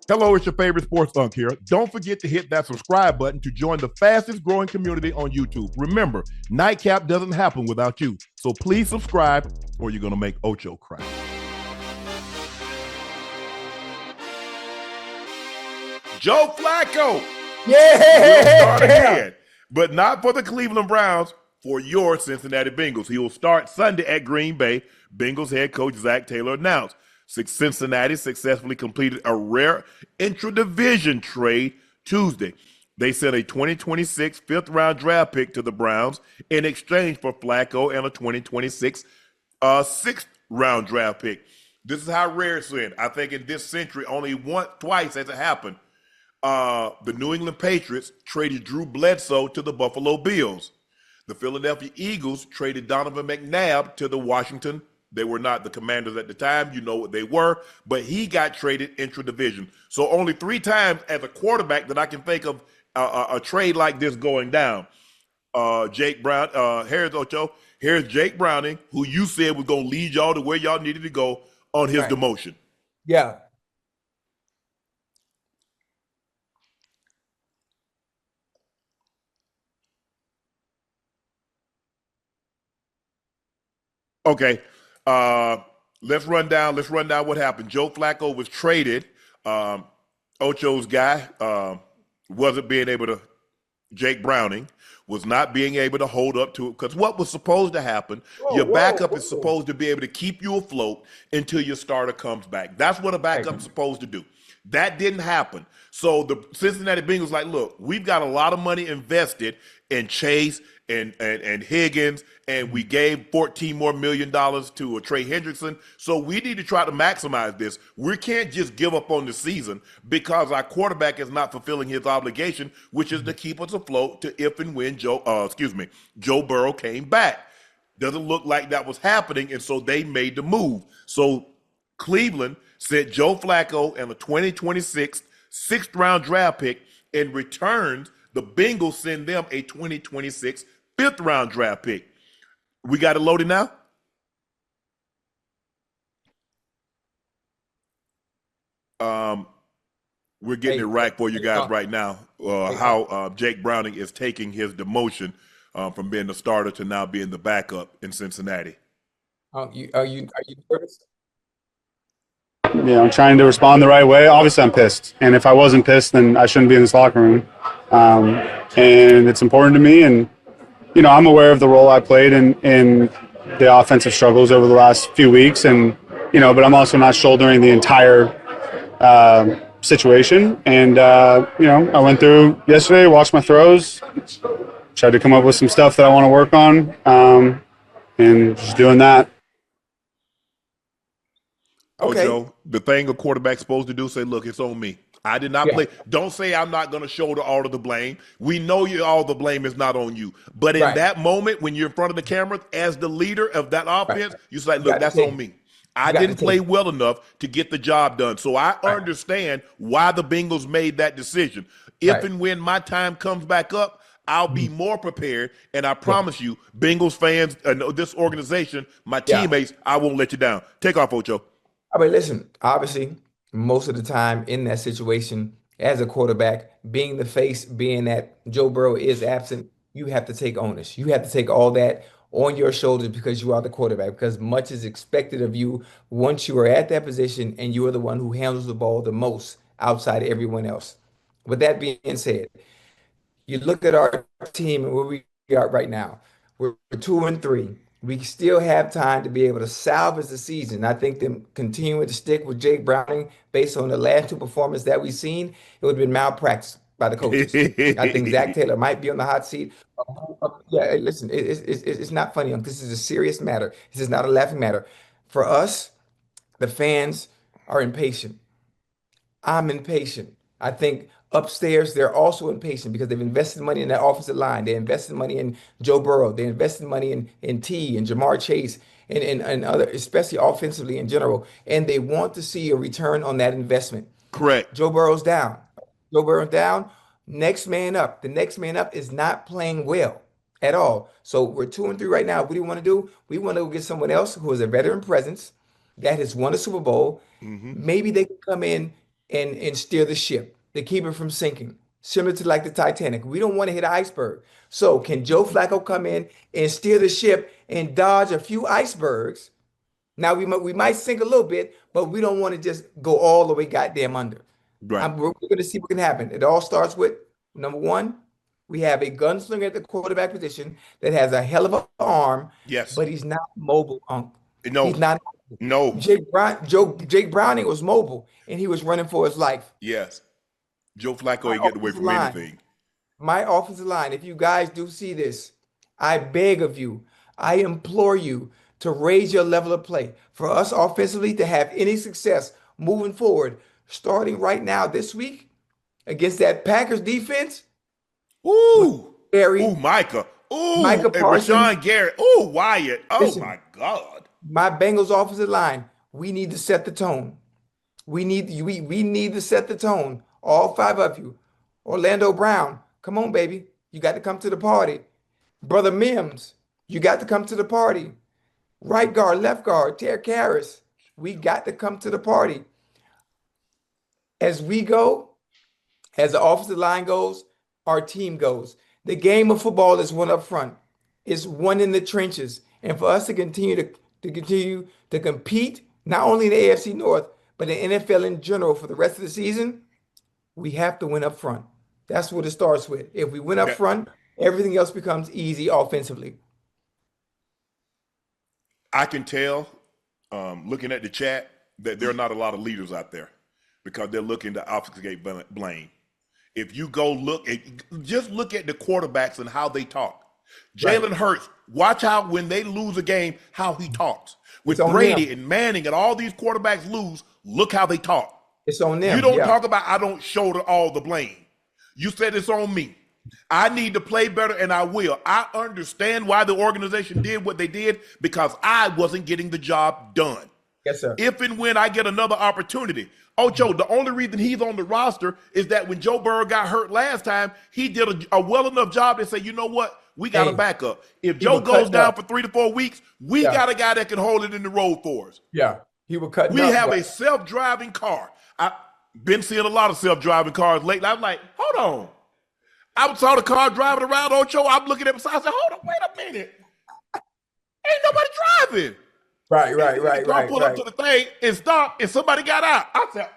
Hello, it's your favorite sports Unc here. Don't forget to hit that subscribe button to join the fastest growing community on YouTube. Remember, Nightcap doesn't happen without you. So please subscribe or you're going to make Ocho cry. Joe Flacco will start Yeah. again, but not for the Cleveland Browns, for your Cincinnati Bengals. He will start Sunday at Green Bay. Bengals head coach Zach Taylor announced Cincinnati successfully completed a rare intra-division trade Tuesday. They sent a 2026 fifth-round draft pick to the Browns in exchange for Flacco and a 2026 sixth-round draft pick. This is how rare it's been. I think in this century, only twice has it happened. The New England Patriots traded Drew Bledsoe to the Buffalo Bills. The Philadelphia Eagles traded Donovan McNabb to the Washington. They were not the Commanders at the time. You know what they were. But he got traded intra-division. So only 3 times as a quarterback that I can think of a trade like this going down. Jake Brown, here's Ocho. Here's Jake Browning, who you said was going to lead y'all to where y'all needed to go on his demotion. Yeah. Okay. Let's run down what happened. Joe Flacco was traded. Ocho's guy wasn't being able to. Jake Browning was not being able to hold up to it because what was supposed to happen, your backup is supposed to be able to keep you afloat until your starter comes back. That's what a backup's supposed to do. That didn't happen. So the Cincinnati Bengals like, look, we've got a lot of money invested in Chase and Higgins, and we gave $14 more million to Trey Hendrickson. So we need to try to maximize this. We can't just give up on the season because our quarterback is not fulfilling his obligation, which is to keep us afloat to if and when Joe Burrow came back. Doesn't look like that was happening, and so they made the move. So Cleveland sent Joe Flacco and a 2026 sixth-round draft pick. In return, the Bengals send them a 2026 fifth-round draft pick. We got it loaded now? We're getting it right for you guys right now. How Jake Browning is taking his demotion from being the starter to now being the backup in Cincinnati. Are you nervous? I'm trying to respond the right way. Obviously, I'm pissed, and if I wasn't pissed, then I shouldn't be in this locker room. And it's important to me, and I'm aware of the role I played in the offensive struggles over the last few weeks, and but I'm also not shouldering the entire situation. And I went through yesterday, watched my throws, tried to come up with some stuff that I want to work on, and just doing that. Okay. Ocho, the thing a quarterback's supposed to do, say, look, it's on me. I did not play. Don't say I'm not going to shoulder all of the blame. We know all the blame is not on you. But in that moment, when you're in front of the camera, as the leader of that offense, you say, look, that's on me. I didn't play well enough to get the job done. So I understand why the Bengals made that decision. If and when my time comes back up, I'll be more prepared. And I promise you, Bengals fans, this organization, my teammates, I won't let you down. Take off, Ocho. I mean, listen, obviously, most of the time in that situation, as a quarterback, being the face, being that Joe Burrow is absent, you have to take onus. You have to take all that on your shoulders because you are the quarterback, because much is expected of you once you are at that position and you are the one who handles the ball the most outside of everyone else. With that being said, you look at our team and where we are right now. We're 2-3. We still have time to be able to salvage the season. I think them continuing to stick with Jake Browning based on the last 2 performances that we've seen, it would have been malpractice by the coaches. I think Zach Taylor might be on the hot seat. Yeah, hey, listen, it's not funny. This is a serious matter. This is not a laughing matter. For us, the fans are impatient. I'm impatient. I think upstairs they're also impatient because they've invested money in that offensive line. They invested money in Joe Burrow. They invested money in T and Jamar Chase and other, especially offensively in general. And they want to see a return on that investment. Correct. Joe Burrow's down. Joe Burrow's down. Next man up. The next man up is not playing well at all. So we're 2-3 right now. What do you want to do? We want to get someone else who is a veteran presence that has won a Super Bowl. Maybe they can come in and steer the ship to keep it from sinking, similar to like the Titanic. We don't want to hit an iceberg. So can Joe Flacco come in and steer the ship and dodge a few icebergs? Now we might sink a little bit, but we don't want to just go all the way goddamn under. Right. We're going to see what can happen. It all starts with number one, we have a gunslinger at the quarterback position that has a hell of an arm, Yes. but he's not mobile, Unc. No. He's not. No. Jake Browning was mobile, and he was running for his life. Yes. Joe Flacco ain't getting away from anything. My offensive line, if you guys do see this, I beg of you, I implore you to raise your level of play. For us offensively to have any success moving forward, starting right now this week against that Packers defense. Ooh. Gary, Ooh, Micah. Ooh, Micah and Parsons. Rashawn Garrett. Ooh, Wyatt. Oh, Listen. my God. My Bengals offensive line, we need to set the tone. We need to set the tone. All five of you. Orlando Brown, come on, baby. You got to come to the party. Brother Mims, you got to come to the party. Right guard, left guard, Terry Harris, we got to come to the party. As we go, as the offensive line goes, our team goes. The game of football is one up front. It's one in the trenches. And for us to continue to compete, not only in the AFC North, but in NFL in general for the rest of the season, we have to win up front. That's what it starts with. If we win up front, everything else becomes easy offensively. I can tell, looking at the chat, that there are not a lot of leaders out there because they're looking to obfuscate blame. If you go just look at the quarterbacks and how they talk. Jalen Hurts, watch how when they lose a game, how he talks. With Brady and Manning and all these quarterbacks lose, look how they talk. It's on them. You don't talk about, I don't shoulder all the blame. You said it's on me. I need to play better, and I will. I understand why the organization did what they did because I wasn't getting the job done. Yes, sir. If and when I get another opportunity. Ocho, the only reason he's on the roster is that when Joe Burrow got hurt last time, he did a well enough job to say, you know what? We got a backup. If Joe goes down for 3 to 4 weeks, we got a guy that can hold it in the road for us. Yeah, he will cut. We have a self-driving car. I've been seeing a lot of self-driving cars lately. I'm like, hold on. I saw the car driving around Ocho. I'm looking at beside. I said, hold on, wait a minute. Ain't nobody driving. Right. Pull up to the thing and stop, and somebody got out. I said,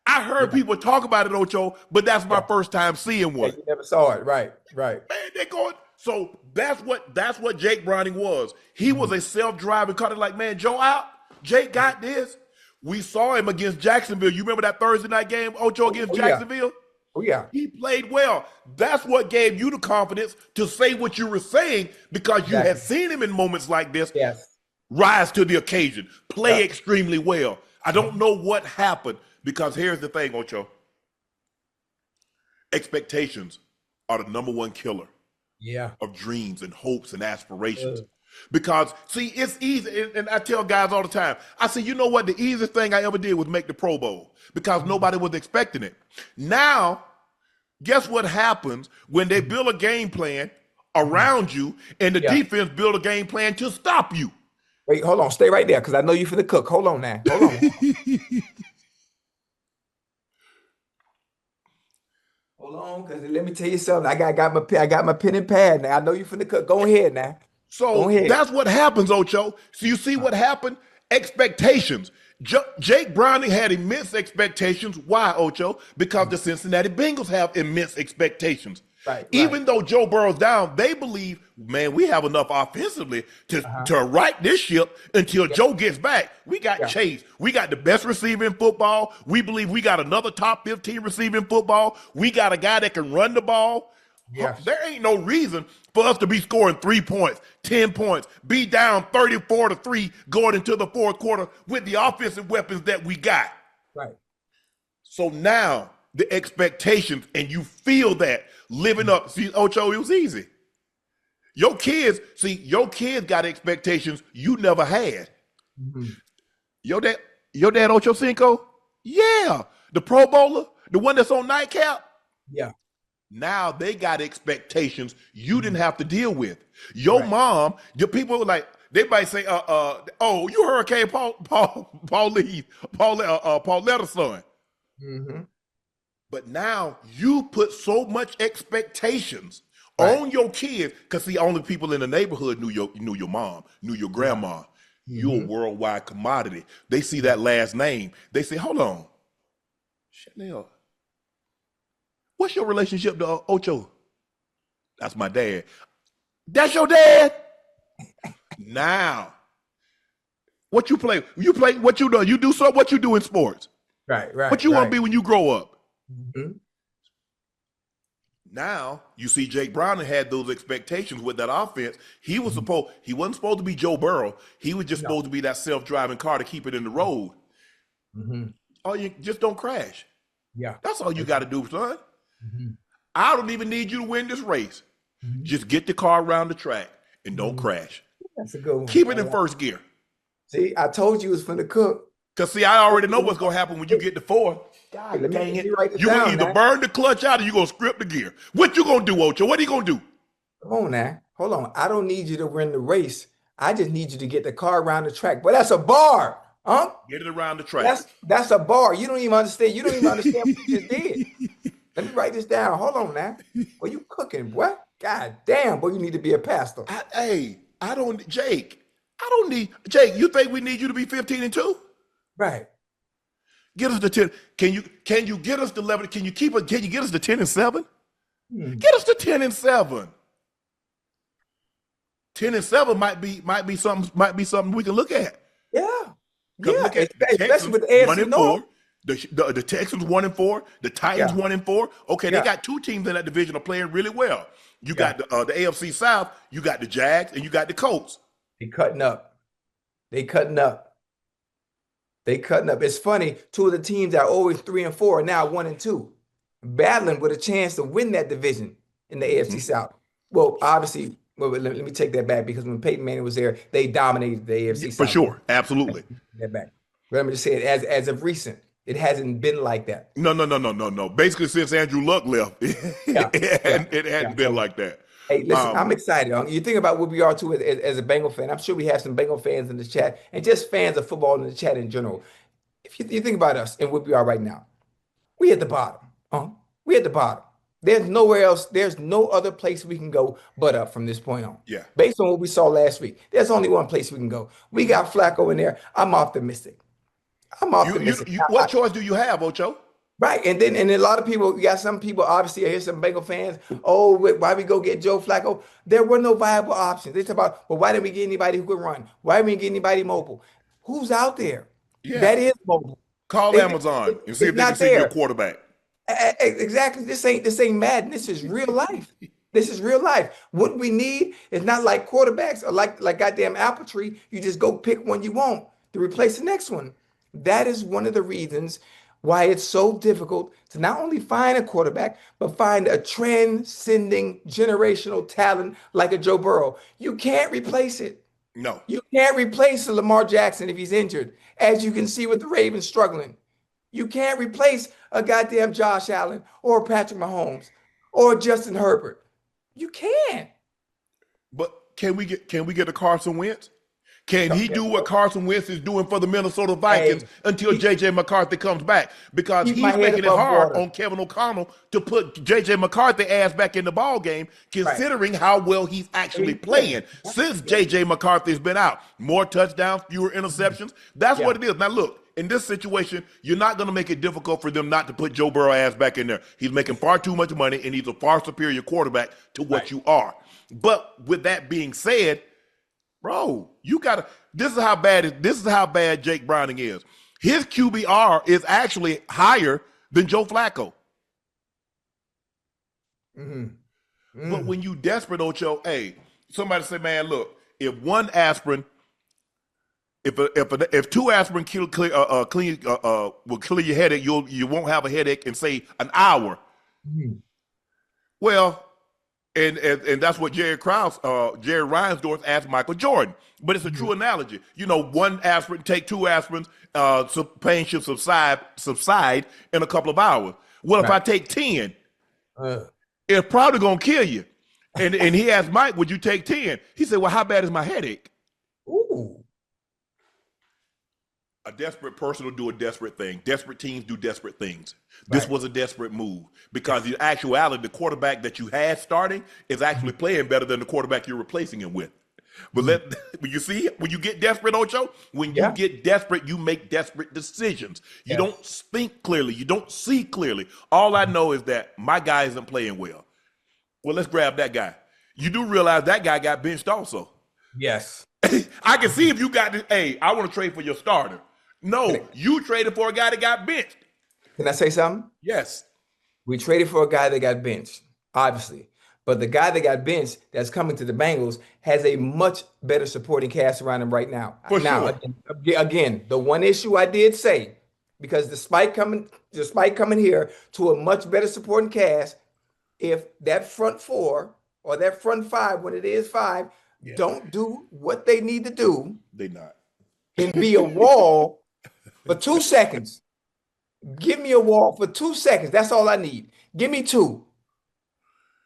I heard people talk about it, Ocho, but that's my first time seeing one. You never saw it, right. Man, they're going. So that's what Jake Browning was. He was a self-driving car. Like, man, Joe out. Jake got this. We saw him against Jacksonville. You remember that Thursday night game, Ocho, against Jacksonville? Oh, yeah. He played well. That's what gave you the confidence to say what you were saying because you had seen him in moments like this. Yes. Rise to the occasion, play extremely well. I don't know what happened because here's the thing, Ocho. Expectations are the number one killer of dreams and hopes and aspirations. Because, see, it's easy, and I tell guys all the time, I say, you know what, the easiest thing I ever did was make the Pro Bowl because nobody was expecting it. Now, guess what happens when they build a game plan around you and the defense build a game plan to stop you? Wait, hold on. Stay right there because I know you for the cook. Hold on now. Hold on. Hold on, because let me tell you something. I got my pen and pad now. I know you for the cook. Go ahead now. So that's what happens, Ocho. So you see what happened? Expectations. Jake Browning had immense expectations. Why, Ocho? Because the Cincinnati Bengals have immense expectations. Even though Joe Burrow's down, they believe, man, we have enough offensively to right this ship until Joe gets back. We got Chase. We got the best receiver in football. We believe we got another top 15 receiver in football. We got a guy that can run the ball. There ain't no reason for us to be scoring 3 points, 10 points, be down 34-3 going into the fourth quarter with the offensive weapons that we got. So now the expectations, and you feel that living up. See, Ocho, it was easy. Your kids got expectations you never had. Your dad, Ochocinco, the Pro Bowler, the one that's on Nightcap. Now they got expectations you didn't have to deal with. Your mom, your people were like, they might say, oh, you Hurricane Paulette's son. Mm-hmm. But now you put so much expectations Right. on your kids because the only people in the neighborhood knew your mom, knew your Yeah. grandma. You're a Mm-hmm. worldwide commodity. They see Yeah. that last name. They say, hold on, Chanel, what's your relationship to Ocho? That's my dad. That's your dad? Now, what you play? You play what you do? You do so what you do in sports? Right. What Right. you want to Right. be when you grow up? Mm-hmm. Now you see Jake Brown had those expectations with that offense. He wasn't supposed to be Joe Burrow. He was just No. supposed to be that self-driving car to keep it in the road. Mm-hmm. Oh, you just don't crash. Yeah. That's all you got to do, son. Mm-hmm. I don't even need you to win this race. Mm-hmm. Just get the car around the track and don't Mm-hmm. crash. That's a good one. Keep it in first gear. See, I told you it was from the cook. Because, see, I already know what's going to happen when you get to fourth. Hey, God let dang me it. write this You're going to down either now. burn the clutch out or you're going to script the gear. What you going to do, Ocho? What are you going to do? Come on now. Hold on. I don't need you to win the race. I just need you to get the car around the track. But that's a bar, huh? Get it around the track. That's a bar. You don't even understand. You don't even understand what you just did. Let me write this down. Hold on now. Boy, you cooking, boy. God damn, boy, you need to be a pastor. Jake, you think we need you to be 15-2? Right. Get us to 10. Can you get us to 11? Can you get us to 10-7? Hmm. Get us to 10-7. 10-7 might be something we can look at. Yeah. Yeah. Look at the Especially Texans with the AFC 1-4. North. The Texans 1-4. The Titans Yeah. 1-4. Okay, Yeah. they got two teams in that division are playing really well. You Yeah. got the AFC South. You got the Jags and you got the Colts. They cutting up. They cutting up. They cutting up. It's funny. Two of the teams that are always 3-4 are now 1-2, battling with a chance to win that division in the AFC South. Well, obviously, let me take that back because when Peyton Manning was there, they dominated the AFC For South. sure, absolutely. That back. But let me just say it as of recent, it hasn't been like that. No. Basically, since Andrew Luck left, Yeah. it hadn't been So, like that. hey, listen, I'm excited. You think about what we are too as a Bengal fan. I'm sure we have some Bengal fans in the chat and just fans of football in the chat in general. If you think about us and what we are right now, we at the bottom. We at the bottom. There's nowhere else. There's no other place we can go but up from this point on. Yeah. Based on what we saw last week, there's only one place we can go. We got Flacco in there. I'm optimistic. What choice do you have, Ocho? Right. And then a lot of people, you got some people, obviously, I hear some Bengal fans, oh, why we go get Joe Flacco? There were no viable options. They talk about, well, why didn't we get anybody who could run? Why didn't we get anybody mobile? Who's out there? Yeah. That is mobile. Call Amazon and see if they can send you a quarterback. Exactly. This ain't Madden. This is real life. This is real life. What we need is not like quarterbacks or like goddamn apple tree. You just go pick one you want to replace the next one. That is one of the reasons why it's so difficult to not only find a quarterback, but find a transcending generational talent like a Joe Burrow. You can't replace it. No. You can't replace a Lamar Jackson if he's injured, as you can see with the Ravens struggling. You can't replace a goddamn Josh Allen or Patrick Mahomes or Justin Herbert. You can't. But can we get a Carson Wentz? Can he do what Carson Wentz is doing for the Minnesota Vikings until J.J. McCarthy comes back? Because he's making it hard on Kevin O'Connell to put J.J. McCarthy ass back in the ball game, considering how well he's actually playing since J.J. McCarthy's been out. More touchdowns, fewer interceptions. That's what it is. Now, look, in this situation, you're not going to make it difficult for them not to put Joe Burrow ass back in there. He's making far too much money, and he's a far superior quarterback to what you are. But with that being said, bro, you gotta. This is how bad Jake Browning is. His QBR is actually higher than Joe Flacco. But when you desperate, Ocho, somebody say, man, look, if one aspirin, if two aspirin will clear your headache, you won't have a headache in say an hour. Well. And that's what Jerry Reinsdorf asked Michael Jordan. But it's a true analogy. You know, one aspirin, take two aspirins, so pain should subside in a couple of hours. Well, if I take 10, it's probably going to kill you. And he asked Mike, would you take 10? He said, well, how bad is my headache? Ooh. A desperate person will do a desperate thing. Desperate teams do desperate things. This Right. was a desperate move because in actuality, the quarterback that you had starting is actually playing better than the quarterback you're replacing him with. But when you see, when you get desperate, Ocho, when you Yeah. get desperate, you make desperate decisions. You Yeah. don't think clearly. You don't see clearly. All I know is that my guy isn't playing well. Well, let's grab that guy. You do realize that guy got benched also. Yes. I can see if you got this, hey, I want to trade for your starter. No, Can you traded for a guy that got benched. I say something? Yes. We traded for a guy that got benched, obviously. But the guy that got benched that's coming to the Bengals has a much better supporting cast around him right now. For Now, sure. again, the one issue I did say, because despite coming here to a much better supporting cast, if that front four or that front five, when it is five, don't do what they need to do They not. and be a wall for 2 seconds. Give me a wall for 2 seconds. That's all I need. Give me 2.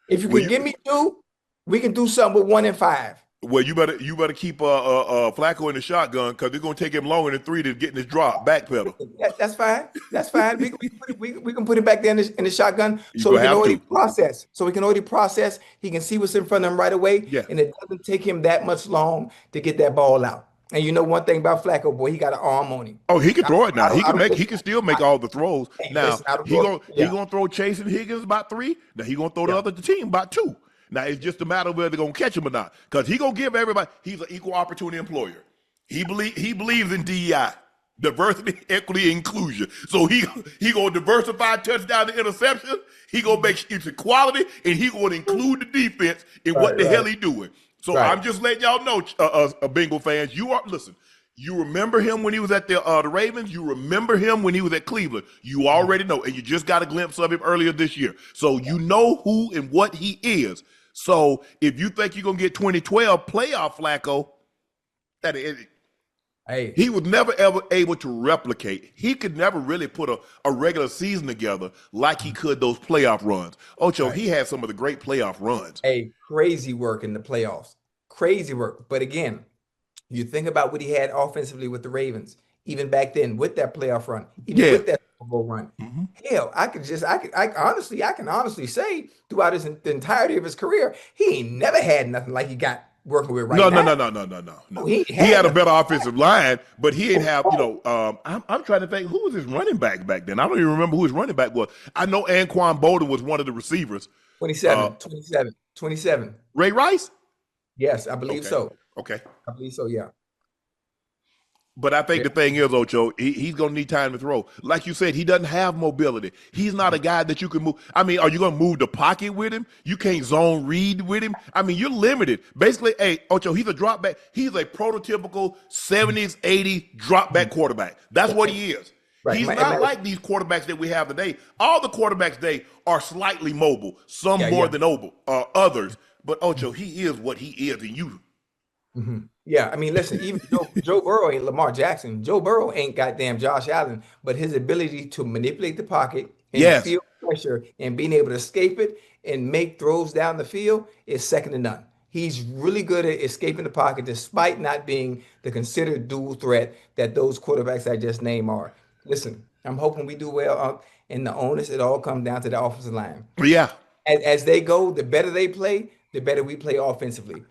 If you can give me 2, we can do something with 1 and 5. Well, you better keep Flacco in the shotgun because it's gonna take him longer than 3 to get in his drop backpedal. That's fine. That's fine. We can put it back there in the shotgun so You we can have already to. process. So we can already process. He can see what's in front of him right away. Yeah. And it doesn't take him that much long to get that ball out. And you know one thing about Flacco, boy, he got an arm on him. Oh, he can throw it now. He I can still make all the throws. Hey, Now listen, I don't he know. gonna throw Chase and Higgins about 3. Now he gonna throw the other team about 2. Now it's just a matter of whether they're gonna catch him or not. Because he gonna give everybody. He's an equal opportunity employer. He believes in DEI, diversity, equity, inclusion. So he gonna diversify touchdown to interception. He gonna make sure it's equality, and he gonna include the defense in what the hell he doing. So I'm just letting y'all know, Bengal fans. You remember him when he was at the Ravens. You remember him when he was at Cleveland. You already know, and you just got a glimpse of him earlier this year. So you know who and what he is. So if you think you're gonna get 2012 playoff Flacco, he was never ever able to replicate. He could never really put a regular season together like he could those playoff runs. Ocho, he had some of the great playoff runs. Hey, crazy work in the playoffs. Crazy work. But again, you think about what he had offensively with the Ravens, even back then with that playoff run, even with that Super Bowl run. Hell, I can honestly say throughout the entirety of his career, he ain't never had nothing like he got working with now. No. He had a better offensive line, but he didn't have, I'm trying to think, who was his running back back then? I don't even remember who his running back was. I know Anquan Bolden was one of the receivers. 27. Ray Rice? Yes, I believe so. Okay. I believe so, yeah. But I think the thing is, Ocho, he's going to need time to throw. Like you said, he doesn't have mobility. He's not a guy that you can move. I mean, are you going to move the pocket with him? You can't zone read with him. I mean, you're limited. Basically, hey, Ocho, he's a drop back. He's a prototypical 70s, 80s drop back quarterback. That's what he is. Right. He's not like these quarterbacks that we have today. All the quarterbacks today are slightly mobile, some more than others. But, Ocho, he is what he is, and you. Yeah, I mean, listen, even Joe Burrow ain't Lamar Jackson. Joe Burrow ain't goddamn Josh Allen, but his ability to manipulate the pocket and feel pressure and being able to escape it and make throws down the field is second to none. He's really good at escaping the pocket despite not being the considered dual threat that those quarterbacks I just named are. Listen, I'm hoping we do well, and the onus, it all comes down to the offensive line. Yeah. As they go, the better they play, the better we play offensively.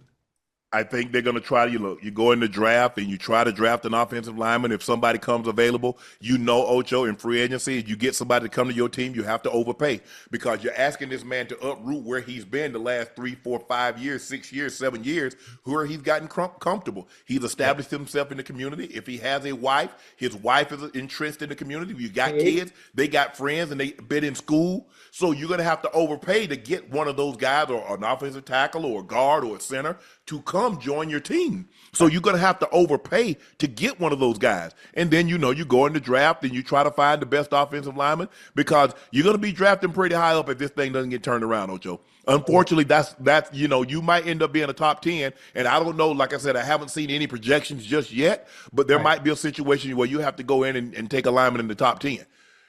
I think they're going to try to, you go in the draft and you try to draft an offensive lineman. If somebody comes available, Ocho, in free agency, you get somebody to come to your team, you have to overpay because you're asking this man to uproot where he's been the last 3, 4, 5 years, 6 years, 7 years, where he's gotten comfortable. He's established himself in the community. If he has a wife, his wife is an interest in the community. You got kids, they got friends, and they've been in school. So you're going to have to overpay to get one of those guys or an offensive tackle or a guard or a center to come join your team. So you're going to have to overpay to get one of those guys. And then, you go in the draft and you try to find the best offensive lineman because you're going to be drafting pretty high up if this thing doesn't get turned around, Ocho. Unfortunately, that's you might end up being a top 10. And I don't know, like I said, I haven't seen any projections just yet, but there might be a situation where you have to go in and take a lineman in the top 10.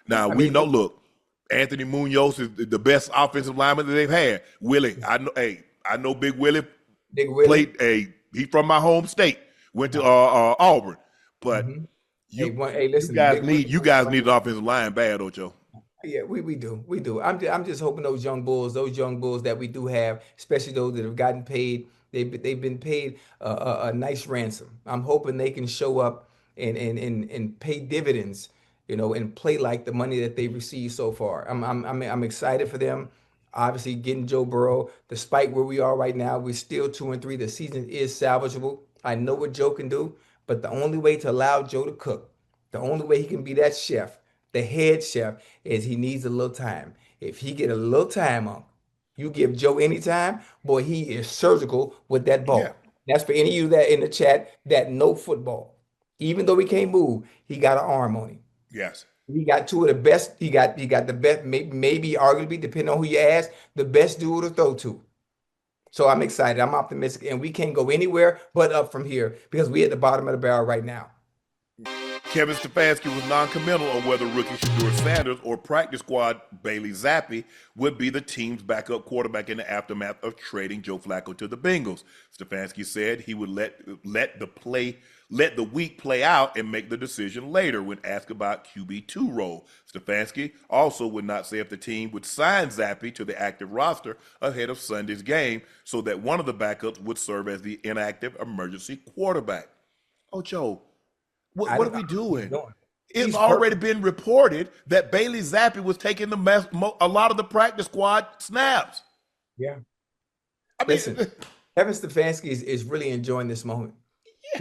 Now, look, Anthony Munoz is the best offensive lineman that they've had. Willie, I know Big Willie. Played he's from my home state, went to Auburn. But You Hey, you listen, guys Nick need Williams. you guys need an offensive line bad, Ocho. Yeah, we do. I'm just hoping those young bulls that we do have, especially those that have gotten paid, they've been paid a nice ransom. I'm hoping they can show up and pay dividends, and play like the money that they've received so far. I'm excited for them. Obviously, getting Joe Burrow, despite where we are right now, we're still 2-3. The season is salvageable. I know what Joe can do, but the only way to allow Joe to cook, the only way he can be that chef, the head chef, is he needs a little time. If he get a little time on, you give Joe any time, boy, he is surgical with that Yeah. ball. That's for any of you that in the chat that know football. Even though he can't move, he got an arm on him. Yes. He got two of the best. He got the best, maybe arguably, depending on who you ask, the best dude to throw to. So I'm excited. I'm optimistic, and we can't go anywhere but up from here because we at the bottom of the barrel right now. Kevin Stefanski was non-committal on whether rookie Shedeur Sanders or practice squad Bailey Zappi would be the team's backup quarterback in the aftermath of trading Joe Flacco to the Bengals. Stefanski said he would let the week play out and make the decision later when asked about QB2 role. Stefanski also would not say if the team would sign Zappi to the active roster ahead of Sunday's game so that one of the backups would serve as the inactive emergency quarterback. Oh, Joe. What are we doing? It's already been reported that Bailey Zappi was taking a lot of the practice squad snaps. Yeah. I mean, Listen, Kevin Stefanski is really enjoying this moment. Yeah.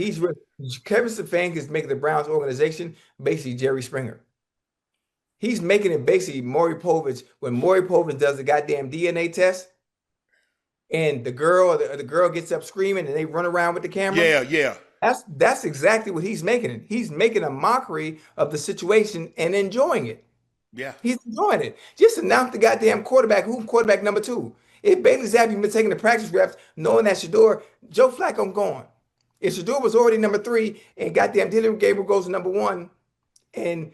Kevin Stefanski is making the Browns organization basically Jerry Springer. He's making it basically Maury Povich when Maury Povich does the goddamn DNA test, and the girl gets up screaming and they run around with the camera. Yeah. That's exactly what he's making it. He's making a mockery of the situation and enjoying it. Yeah. He's enjoying it. Just announce the goddamn quarterback, quarterback number 2. If Bailey Zappi been taking the practice reps, knowing that Joe Flacco gone. If Shedeur was already number 3 and goddamn Dylan Gabriel goes to number 1 and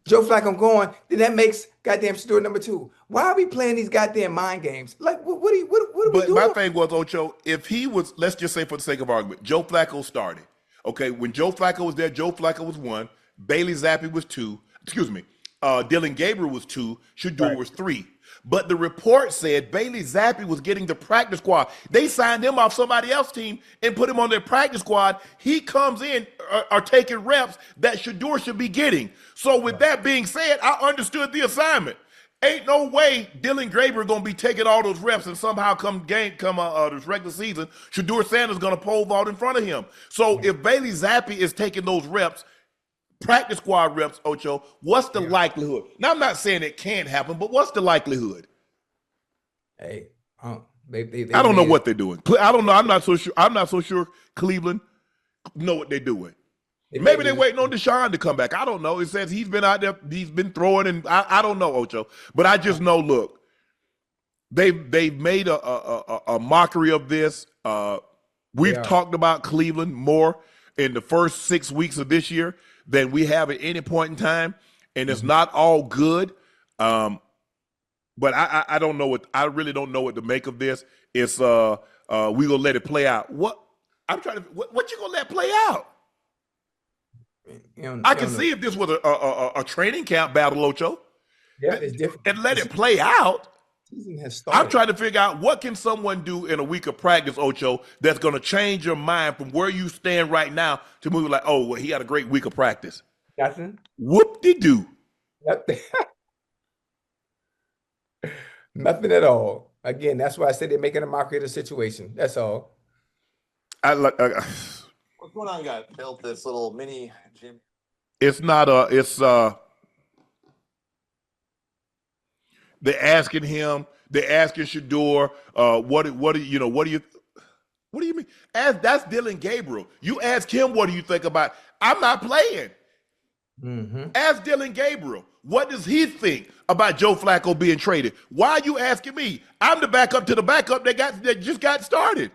Joe Flacco gone, then that makes goddamn Shedeur number 2. Why are we playing these goddamn mind games? Like, what are we doing? But my thing was, Ocho, if he was, let's just say for the sake of argument, Joe Flacco started. Okay, when Joe Flacco was there, Joe Flacco was 1, Bailey Zappi was 2, Dylan Gabriel was 2, Shedeur was 3. But the report said Bailey Zappi was getting the practice squad. They signed him off somebody else's team and put him on their practice squad. He comes in, are taking reps that Shedeur should be getting. So with that being said, I understood the assignment. Ain't no way Dylan Gabriel gonna be taking all those reps and somehow come this regular season, Shedeur Sanders gonna pole vault in front of him. So if Bailey Zappi is taking those reps, practice squad reps, Ocho, what's the likelihood? Now I'm not saying it can't happen, but what's the likelihood? Hey, I don't know what they're doing. I don't know. I'm not so sure Cleveland know what they're doing. Maybe they're waiting on Deshaun to come back. I don't know. It says he's been out there, he's been throwing, and I don't know, Ocho. But I just know, look, they've made a mockery of this. We've talked about Cleveland more in the first 6 weeks of this year than we have at any point in time, and it's not all good. But I don't know I really don't know what to make of this. It's we gonna let it play out. What you gonna let play out? I can see if this was a training camp battle, Ocho. Yeah, it's different. And let it play out. Season has started. I'm trying to figure out what can someone do in a week of practice, Ocho, that's going to change your mind from where you stand right now to move like, oh, well, he had a great week of practice. Nothing. Whoop-de-doo. Nothing. Nothing at all. Again, that's why I said they're making a mockery of the situation. That's all. What's going on, guys? Built this little mini gym. They're asking Shedeur, what do you mean? That's Dylan Gabriel. You ask him, what do you think about? I'm not playing. Mm-hmm. Ask Dylan Gabriel, what does he think about Joe Flacco being traded? Why are you asking me? I'm the backup to the backup that just got started.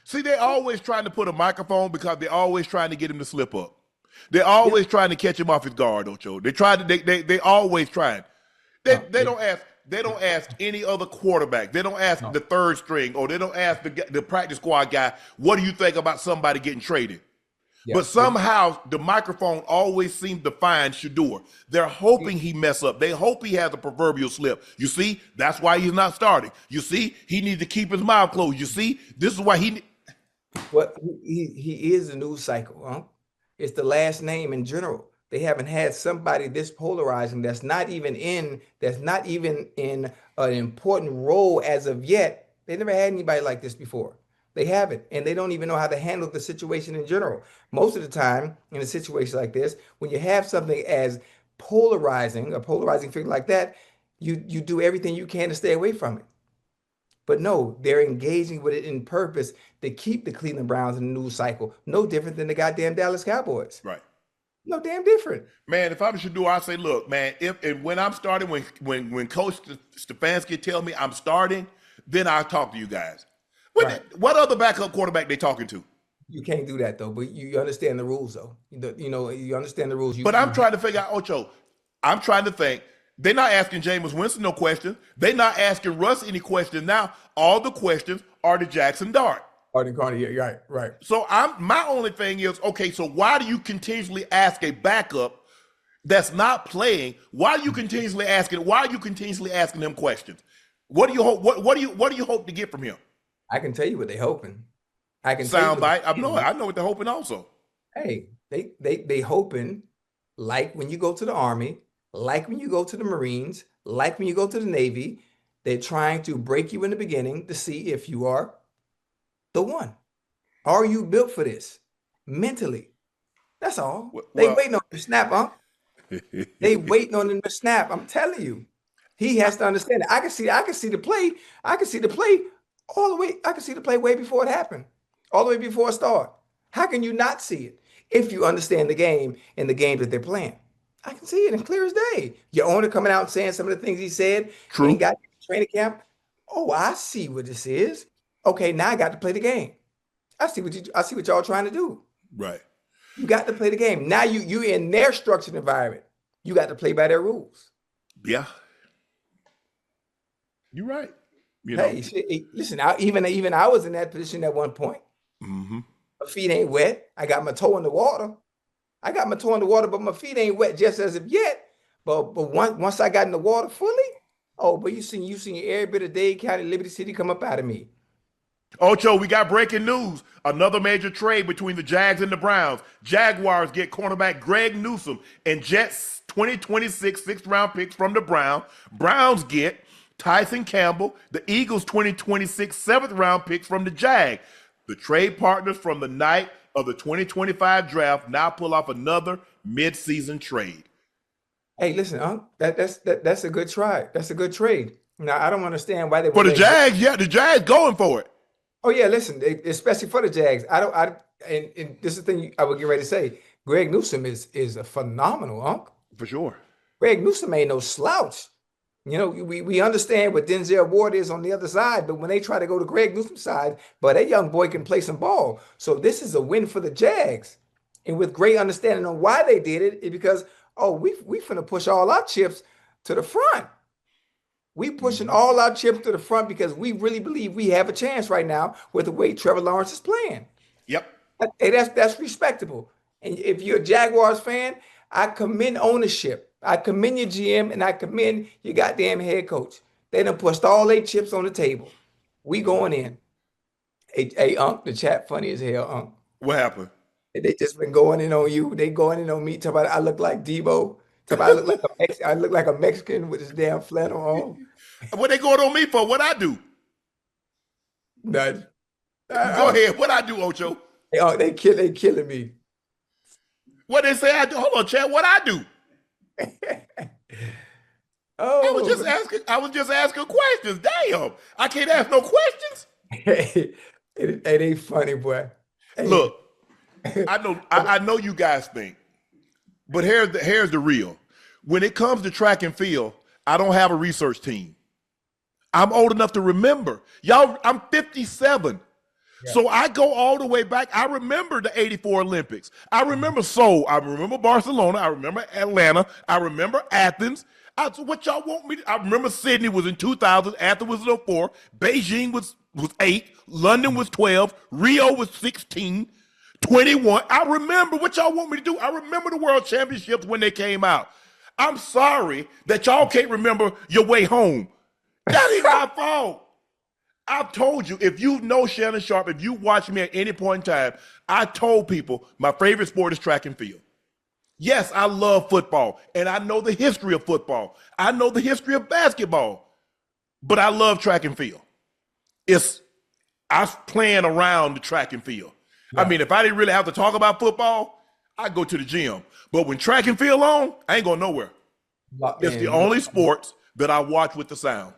See, they're always trying to put a microphone because they're always trying to get him to slip up. They're always trying to catch him off his guard, Ocho. They always trying. They don't ask any other quarterback. They don't ask the third string, or they don't ask the practice squad guy, what do you think about somebody getting traded? Yeah. But somehow the microphone always seems to find Shedeur. They're hoping he mess up. They hope he has a proverbial slip. You see, that's why he's not starting. You see, he needs to keep his mouth closed. You see, this is why he. What he is the news cycle, huh? It's the last name in general. They haven't had somebody this polarizing that's not even in an important role as of yet. They never had anybody like this before. They haven't, and they don't even know how to handle the situation in general. Most of the time, in a situation like this, when you have something as polarizing, a polarizing figure like that, you do everything you can to stay away from it. But no, they're engaging with it in purpose to keep the Cleveland Browns in the news cycle. No different than the goddamn Dallas Cowboys. Right. No damn different. Man, if I'm Shedeur, I say, look, man, when I'm starting, when Coach Stefanski tell me I'm starting, then I'll talk to you guys. Right. What other backup quarterback they talking to? You can't do that though, but you understand the rules though. You understand the rules. But I'm trying to figure out, Ocho, I'm trying to think. They're not asking Jameis Winston no questions. They're not asking Russ any questions now. All the questions are to Jackson Dart. Yeah, right. So my only thing is, okay, so why do you continuously ask a backup that's not playing? Why are you continuously asking him questions? What do you hope? What do you hope to get from him? I can tell you what they're hoping. I can Soundbite. I know what they're hoping also. Hey, they hoping, like when you go to the Army, like when you go to the Marines, like when you go to the Navy, they're trying to break you in the beginning to see if you are the one. Are you built for this mentally? That's all. They waiting on the snap, huh? They waiting on him to snap. I'm telling you, he has to understand it. I can see the play. I can see the play all the way. I can see the play way before it happened, all the way before it started. How can you not see it if you understand the game and the game that they're playing? I can see it as clear as day. Your owner coming out and saying some of the things he said. True. He got training camp. Oh, I see what this is. Okay, now I got to play the game. I see what y'all trying to do. Right. You got to play the game. Now you in their structured environment. You got to play by their rules. Yeah. You're right. Hey, listen, even I was in that position at one point. Mm-hmm. My feet ain't wet. I got my toe in the water. But my feet ain't wet just as of yet. But once I got in the water fully, but you seen every bit of Dade County, Liberty City come up out of me. Ocho, we got breaking news. Another major trade between the Jags and the Browns. Jaguars get cornerback Greg Newsome and Jets 2026 sixth-round picks from the Browns. Browns get Tyson Campbell, the Eagles 2026 seventh-round picks from the Jag. The trade partners from the night of the 2025 draft now pull off another mid-season trade. Hey, listen, that's a good try. That's a good trade. Now, I don't understand why they For the Jags, the Jags going for it. Oh yeah, listen, especially for the Jags. And this is the thing I would get ready to say. Greg Newsome is a phenomenal Unc. For sure. Greg Newsome ain't no slouch. You know, we understand what Denzel Ward is on the other side, but when they try to go to Greg Newsome's side, but that young boy can play some ball. So this is a win for the Jags. And with great understanding on why they did it, is because, we finna push all our chips to the front. We pushing all our chips to the front because we really believe we have a chance right now with the way Trevor Lawrence is playing. Yep. Hey, that's respectable. And if you're a Jaguars fan, I commend ownership. I commend your GM and I commend your goddamn head coach. They done pushed all their chips on the table. We going in. Hey, Unc, the chat funny as hell, Unc. What happened? They just been going in on you. They going in on me. Talking about I look like Debo. I look like a Mexican with his damn flannel on. What they going on me for? What I do? Nothing. Go ahead. What I do, Ocho? They killing me. What they say I do? Hold on, Chad. What I do? I was just asking questions. Damn. I can't ask no questions. It ain't funny, boy. Hey. Look, I know you guys think. But here's the real. When it comes to track and field, I don't have a research team. I'm old enough to remember. Y'all, I'm 57. Yeah. So I go all the way back. I remember the 84 Olympics. I remember Seoul. I remember Barcelona. I remember Atlanta. I remember Athens. What y'all want me to? I remember Sydney was in 2000. Athens was in 04. Beijing was 8. London was 12. Rio was 16. 21. I remember what y'all want me to do. I remember the world championships when they came out. I'm sorry that y'all can't remember your way home. That ain't my fault. I've told you, if you know Shannon Sharpe, if you watch me at any point in time, I told people my favorite sport is track and field. Yes, I love football, and I know the history of football. I know the history of basketball, but I love track and field. I was playing around the track and field. Yeah. I mean, if I didn't really have to talk about football, I'd go to the gym. But when track and field on, I ain't going nowhere. It's the only sports that I watch with the sound.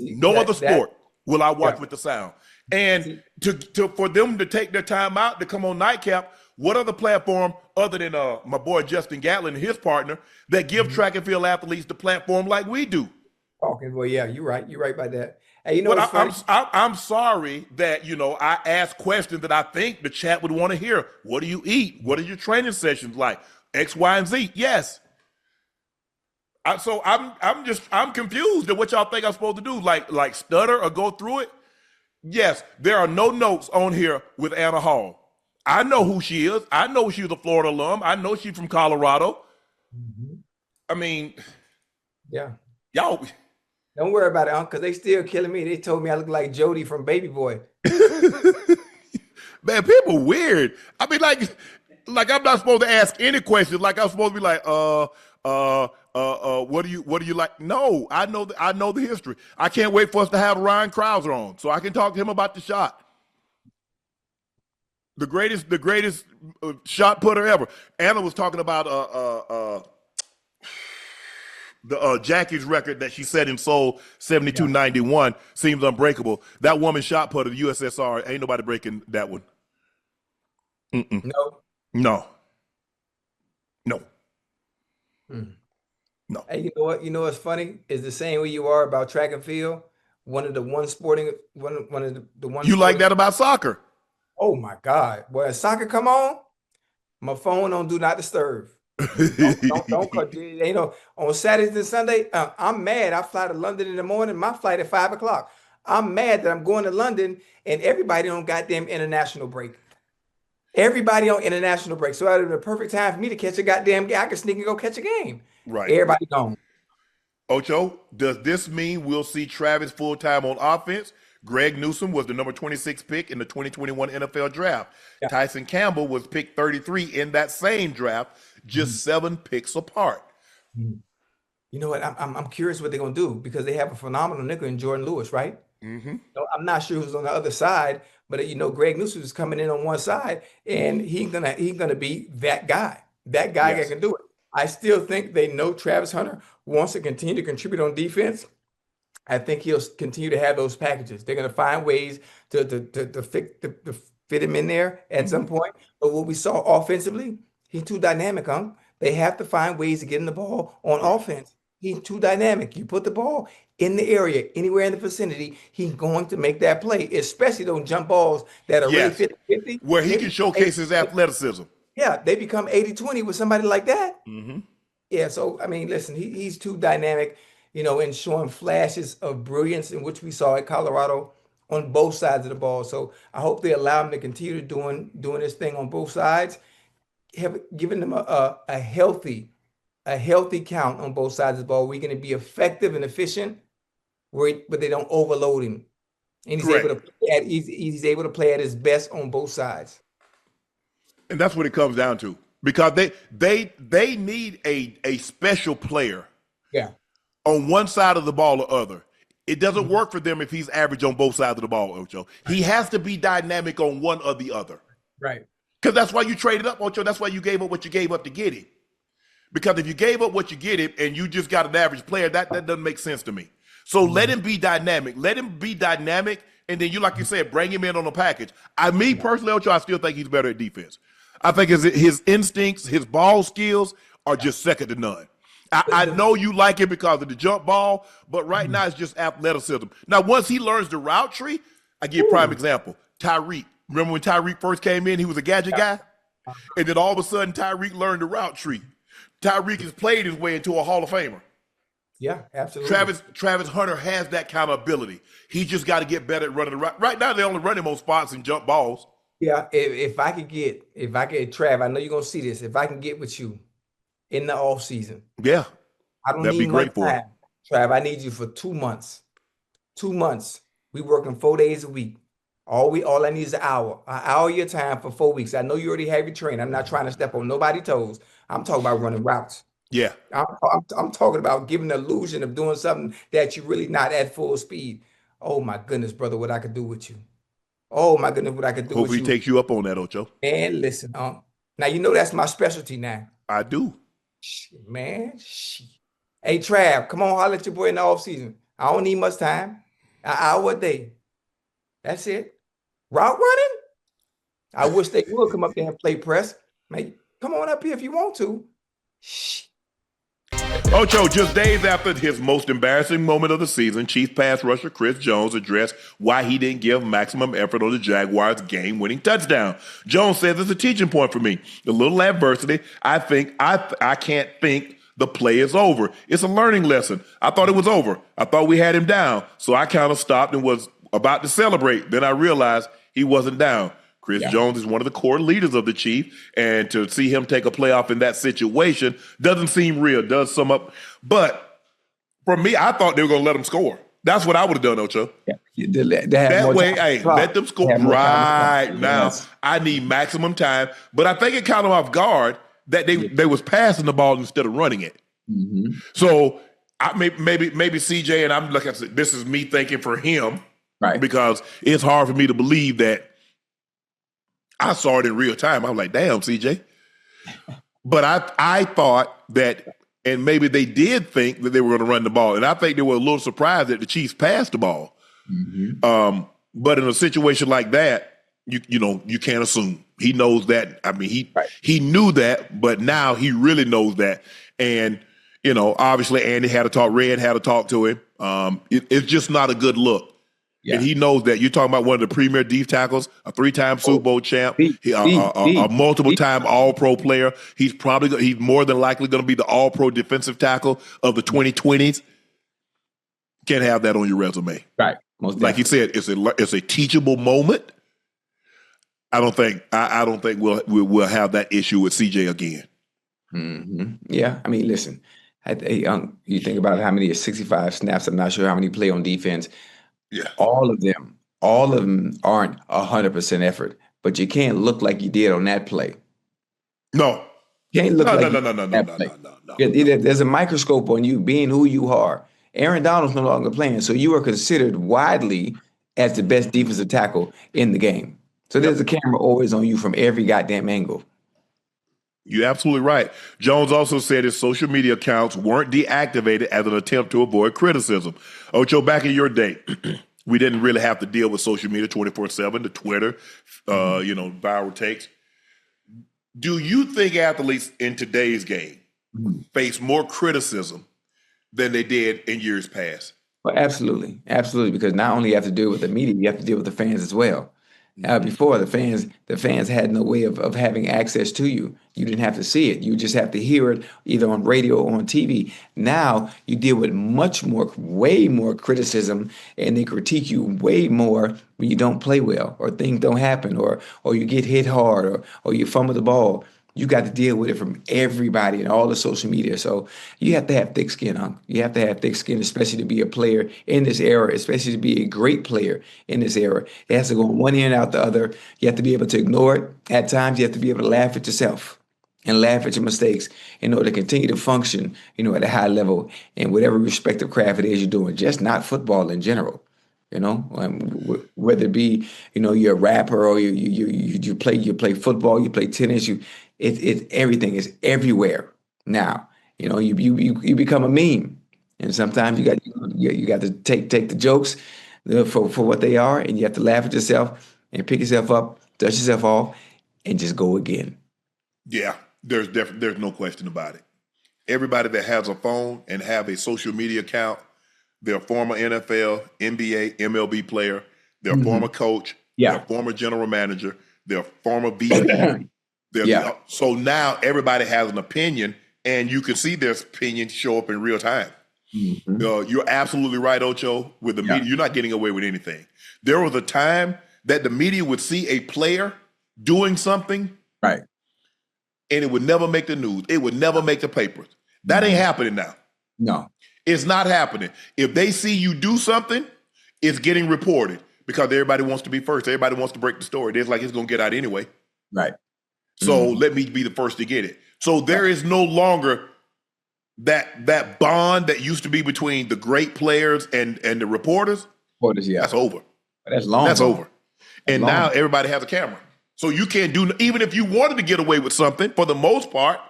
No other sport will I watch with the sound. And for them to take their time out to come on Nightcap, what other platform other than my boy Justin Gatlin and his partner that give track and field athletes the platform like we do? Okay, well, yeah, you're right. You're right by that. Hey, you know, I'm sorry that, you know, I ask questions that I think the chat would want to hear. What do you eat? What are your training sessions like? X, Y, and Z. Yes. So I'm confused at what y'all think I'm supposed to do. Like stutter or go through it. Yes, there are no notes on here with Anna Hall. I know who she is. I know she's a Florida alum. I know she's from Colorado. Mm-hmm. I mean, yeah, y'all. Don't worry about it, Unc, because they still killing me. They told me I look like Jody from Baby Boy. Man, people weird. I mean, like I'm not supposed to ask any questions. Like I'm supposed to be like, what do you like? No, I know the history. I can't wait for us to have Ryan Krauser on so I can talk to him about the shot. The greatest shot putter ever. Anna was talking about the Jackie's record that she set in Seoul 72-91 seems unbreakable. That woman shot putter, the USSR, ain't nobody breaking that one. No. No. Hey, you know what? You know what's funny is the same way you are about track and field. One of the one. You like that about soccer? Oh my God! When soccer come on, my phone on do not disturb. don't you know, on Saturdays and Sunday, I'm mad. I fly to London in the morning. My flight at 5 o'clock. I'm mad that I'm going to London and everybody on goddamn international break. Everybody on international break. So that would be the perfect time for me to catch a goddamn game. I can sneak and go catch a game. Right. Everybody gone. Ocho, does this mean we'll see Travis full-time on offense? Greg Newsome was the number 26 pick in the 2021 NFL draft. Yeah. Tyson Campbell was picked 33 in that same draft, just 7 picks apart. You know what? I'm curious what they're going to do because they have a phenomenal nickel in Jordan Lewis, right? Mm-hmm. So I'm not sure who's on the other side, but you know, Greg Newsome is coming in on one side, and he's gonna be that guy. That guy that can do it. I still think they know Travis Hunter wants to continue to contribute on defense. I think he'll continue to have those packages. They're going to find ways to fit him in there at some point. But what we saw offensively, he's too dynamic, huh? They have to find ways to get him the ball on offense. He's too dynamic. You put the ball in the area, anywhere in the vicinity, he's going to make that play, especially those jump balls that are really 50-50. Where he can showcase his athleticism. Yeah, they become 80-20 with somebody like that. Mm-hmm. Yeah, so, I mean, listen, he's too dynamic. You know, and showing flashes of brilliance in which we saw at Colorado on both sides of the ball. So I hope they allow him to continue doing this thing on both sides, giving them a healthy count on both sides of the ball. We're going to be effective and efficient, but they don't overload him. And he's able to play at his best on both sides. And that's what it comes down to, because they need a special player. Yeah. On one side of the ball or other. It doesn't work for them if he's average on both sides of the ball, Ocho. He has to be dynamic on one or the other. Right. Because that's why you traded up, Ocho. That's why you gave up what you gave up to get him. Because if you gave up what you get him and you just got an average player, that doesn't make sense to me. So let him be dynamic. Let him be dynamic, and then like you said, bring him in on a package. Me personally, Ocho, I still think he's better at defense. I think his instincts, his ball skills are just second to none. I know you like it because of the jump ball, but right now it's just athleticism. Now, once he learns the route tree, I give a prime example. Tyreek. Remember when Tyreek first came in, he was a gadget guy? And then all of a sudden, Tyreek learned the route tree. Tyreek has played his way into a Hall of Famer. Yeah, absolutely. Travis Hunter has that kind of ability. He just got to get better at running the route. Right now, they only run him on spots and jump balls. Yeah, if I could Trav, I know you're gonna see this. If I can get with you in the off season, Yeah, I don't that'd be need much great for him. time. Trav, I need you for 2 months. 2 months. We working 4 days a week. All I need is an hour of your time for 4 weeks. I know you already have your training. I'm not trying to step on nobody's toes. I'm talking about running routes. Yeah. I'm talking about giving the illusion of doing something that you're really not at full speed. Oh my goodness, brother, what I could do with you. Oh my goodness, what I could do with Hopefully he you. takes you up on that, Ocho. Man, listen, now you know that's my specialty now. I do. Shit, man, shit. Hey, Trav, come on, holler at your boy in the off season. I don't need much time. An hour a day. That's it. Route running? I wish they would come up there and play press. Man, come on up here if you want to. Shh. Ocho, just days after his most embarrassing moment of the season, Chief pass rusher Chris Jones addressed why he didn't give maximum effort on the Jaguars' game-winning touchdown. Jones says it's a teaching point for me. A little adversity, I can't think the play is over. It's a learning lesson. I thought it was over. I thought we had him down, so I kind of stopped and was about to celebrate. Then I realized he wasn't down. Chris Jones is one of the core leaders of the Chief, and to see him take a playoff in that situation doesn't seem real, does sum up. But for me, I thought they were going to let him score. That's what I would have done, Ocho. Yeah. That way, hey, let them score. Right now, Yes. I need maximum time. But I think it caught him off guard that they was passing the ball instead of running it. Mm-hmm. So maybe CJ, and I'm like I said, this is me thinking for him, Right. because it's hard for me to believe that I saw it in real time. I'm like, damn, CJ. But I thought that, and maybe they did think that they were going to run the ball, and I think they were a little surprised that the Chiefs passed the ball. Mm-hmm. But in a situation like that, you can't assume. He knows that. I mean, he knew that, but now he really knows that. And obviously, Andy had to talk. Red had to talk to him. It's just not a good look. Yeah. And he knows that. You're talking about one of the premier deep tackles, a 3-time Super Bowl champ, a multiple-time All-Pro player. He's more than likely going to be the All-Pro defensive tackle of the 2020s. Can't have that on your resume, right? Most like you said, it's a teachable moment. I don't think we'll have that issue with CJ again. Mm-hmm. Yeah, I mean, listen, you think about how many 65 snaps. I'm not sure how many play on defense. Yeah, all of them aren't 100% effort, but you can't look like you did on that play. No, you can't look no. There's a microscope on you being who you are. Aaron Donald's no longer playing, so you are considered widely as the best defensive tackle in the game. So there's a camera always on you from every goddamn angle. You're absolutely right. Jones also said his social media accounts weren't deactivated as an attempt to avoid criticism. Ocho, back in your day, we didn't really have to deal with social media 24/7, the Twitter, viral takes. Do you think athletes in today's game face more criticism than they did in years past? Well, absolutely. Absolutely. Because not only you have to deal with the media, you have to deal with the fans as well. Before, the fans had no way of having access to you. You didn't have to see it. You just have to hear it either on radio or on TV. Now you deal with way more criticism, and they critique you way more when you don't play well, or things don't happen, or you get hit hard, or you fumble the ball. You got to deal with it from everybody and all the social media. So you have to have thick skin, Unc. You have to have thick skin, especially to be a player in this era, especially to be a great player in this era. It has to go on one end out the other. You have to be able to ignore it. At times, you have to be able to laugh at yourself and laugh at your mistakes in order to continue to function, at a high level in whatever respective craft it is you're doing, just not football in general. Whether it be, you're a rapper or you play football, you play tennis, it's everything is everywhere now. You become a meme, and sometimes you got to take the jokes for what they are, and you have to laugh at yourself and pick yourself up, dust yourself off, and just go again. Yeah, there's no question about it. Everybody that has a phone and have a social media account, they're a former NFL, NBA, MLB player, they're a former coach, they're a former general manager, they're a former VP. So now everybody has an opinion, and you can see their opinion show up in real time. Mm-hmm. You're absolutely right, Ocho. With the media, you're not getting away with anything. There was a time that the media would see a player doing something Right. and it would never make the news. It would never make the papers. That ain't happening now. No. It's not happening. If they see you do something, it's getting reported because everybody wants to be first. Everybody wants to break the story. It's like it's going to get out anyway. Right. So let me be the first to get it. So there is no longer that bond that used to be between the great players and the reporters. Yeah. That's over. That's long. That's over. And long. now everybody has a camera. So you can't do, even if you wanted to get away with something, for the most part,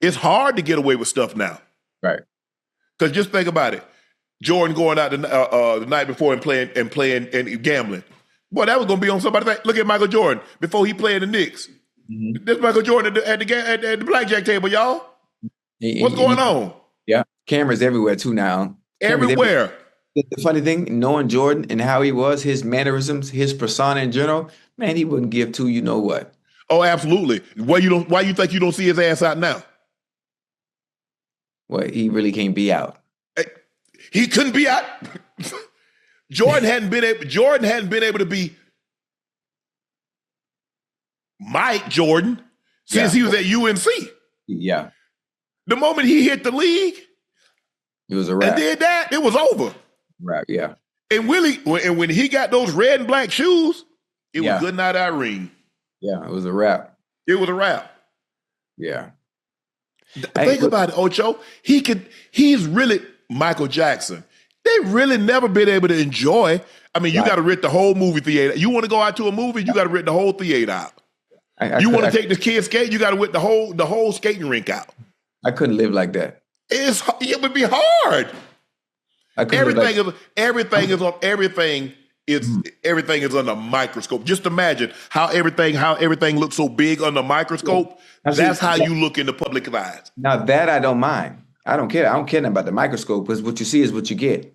it's hard to get away with stuff now. Right. Because just think about it. Jordan going out the night before and playing and gambling. Boy, that was going to be on somebody's like, look at Michael Jordan before he played the Knicks. This Michael Jordan at the blackjack table, y'all. What's going on? Yeah. Cameras everywhere too now. Everywhere. The funny thing, knowing Jordan and how he was, his mannerisms, his persona in general, man, he wouldn't give two you know what. Oh, absolutely. Why you think you don't see his ass out now? Well, he really can't be out. He couldn't be out. Jordan hadn't been able to be Mike Jordan since he was at UNC. Yeah. The moment he hit the league, it was a wrap. And did that, it was over. Right, yeah. And Willie, when he got those red and black shoes, it was good night, Irene. Yeah, it was a wrap. It was a wrap. Yeah. Think about it, Ocho. He's really Michael Jackson. They really never been able to enjoy. I mean, you got to rent the whole movie theater. You want to go out to a movie, you got to rent the whole theater out. You want to take the kids skate, you got to rent the whole skating rink out. I couldn't live like that. It would be hard. Everything is under a microscope. Just imagine how everything looks so big under a microscope. That's how you look in the public eyes. Now that I don't mind. I don't care. I don't care about the microscope because what you see is what you get.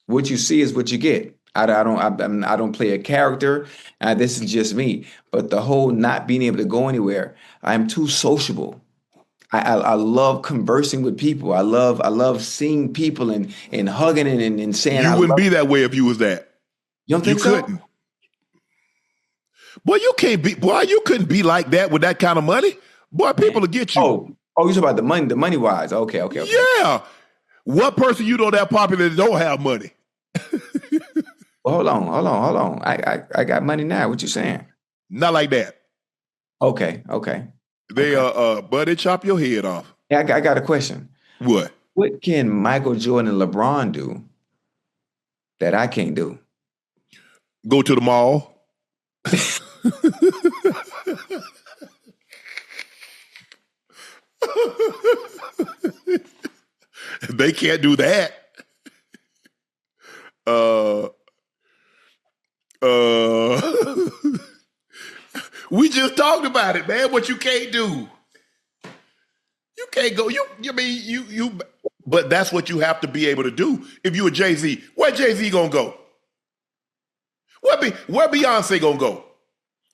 What you see is what you get. I don't play a character. This is just me. But the whole not being able to go anywhere, I'm too sociable. I love conversing with people. I love seeing people and hugging and saying. You wouldn't be that way if you was that. You don't think so? Couldn't. Boy, you can't be. Boy, you couldn't be like that with that kind of money. Boy, people will get you. Oh, you talking about the money wise? Okay. Yeah. What person you know that popular that don't have money? Well, hold on. I got money now. What you saying? Not like that. Okay. They chop your head off. Yeah, I got a question. What? What can Michael Jordan and LeBron do that I can't do? Go to the mall. They can't do that. We just talked about it, man. What you can't do. You can't go. But that's what you have to be able to do. If you a Jay-Z, where Jay-Z gonna go? Where Beyonce gonna go?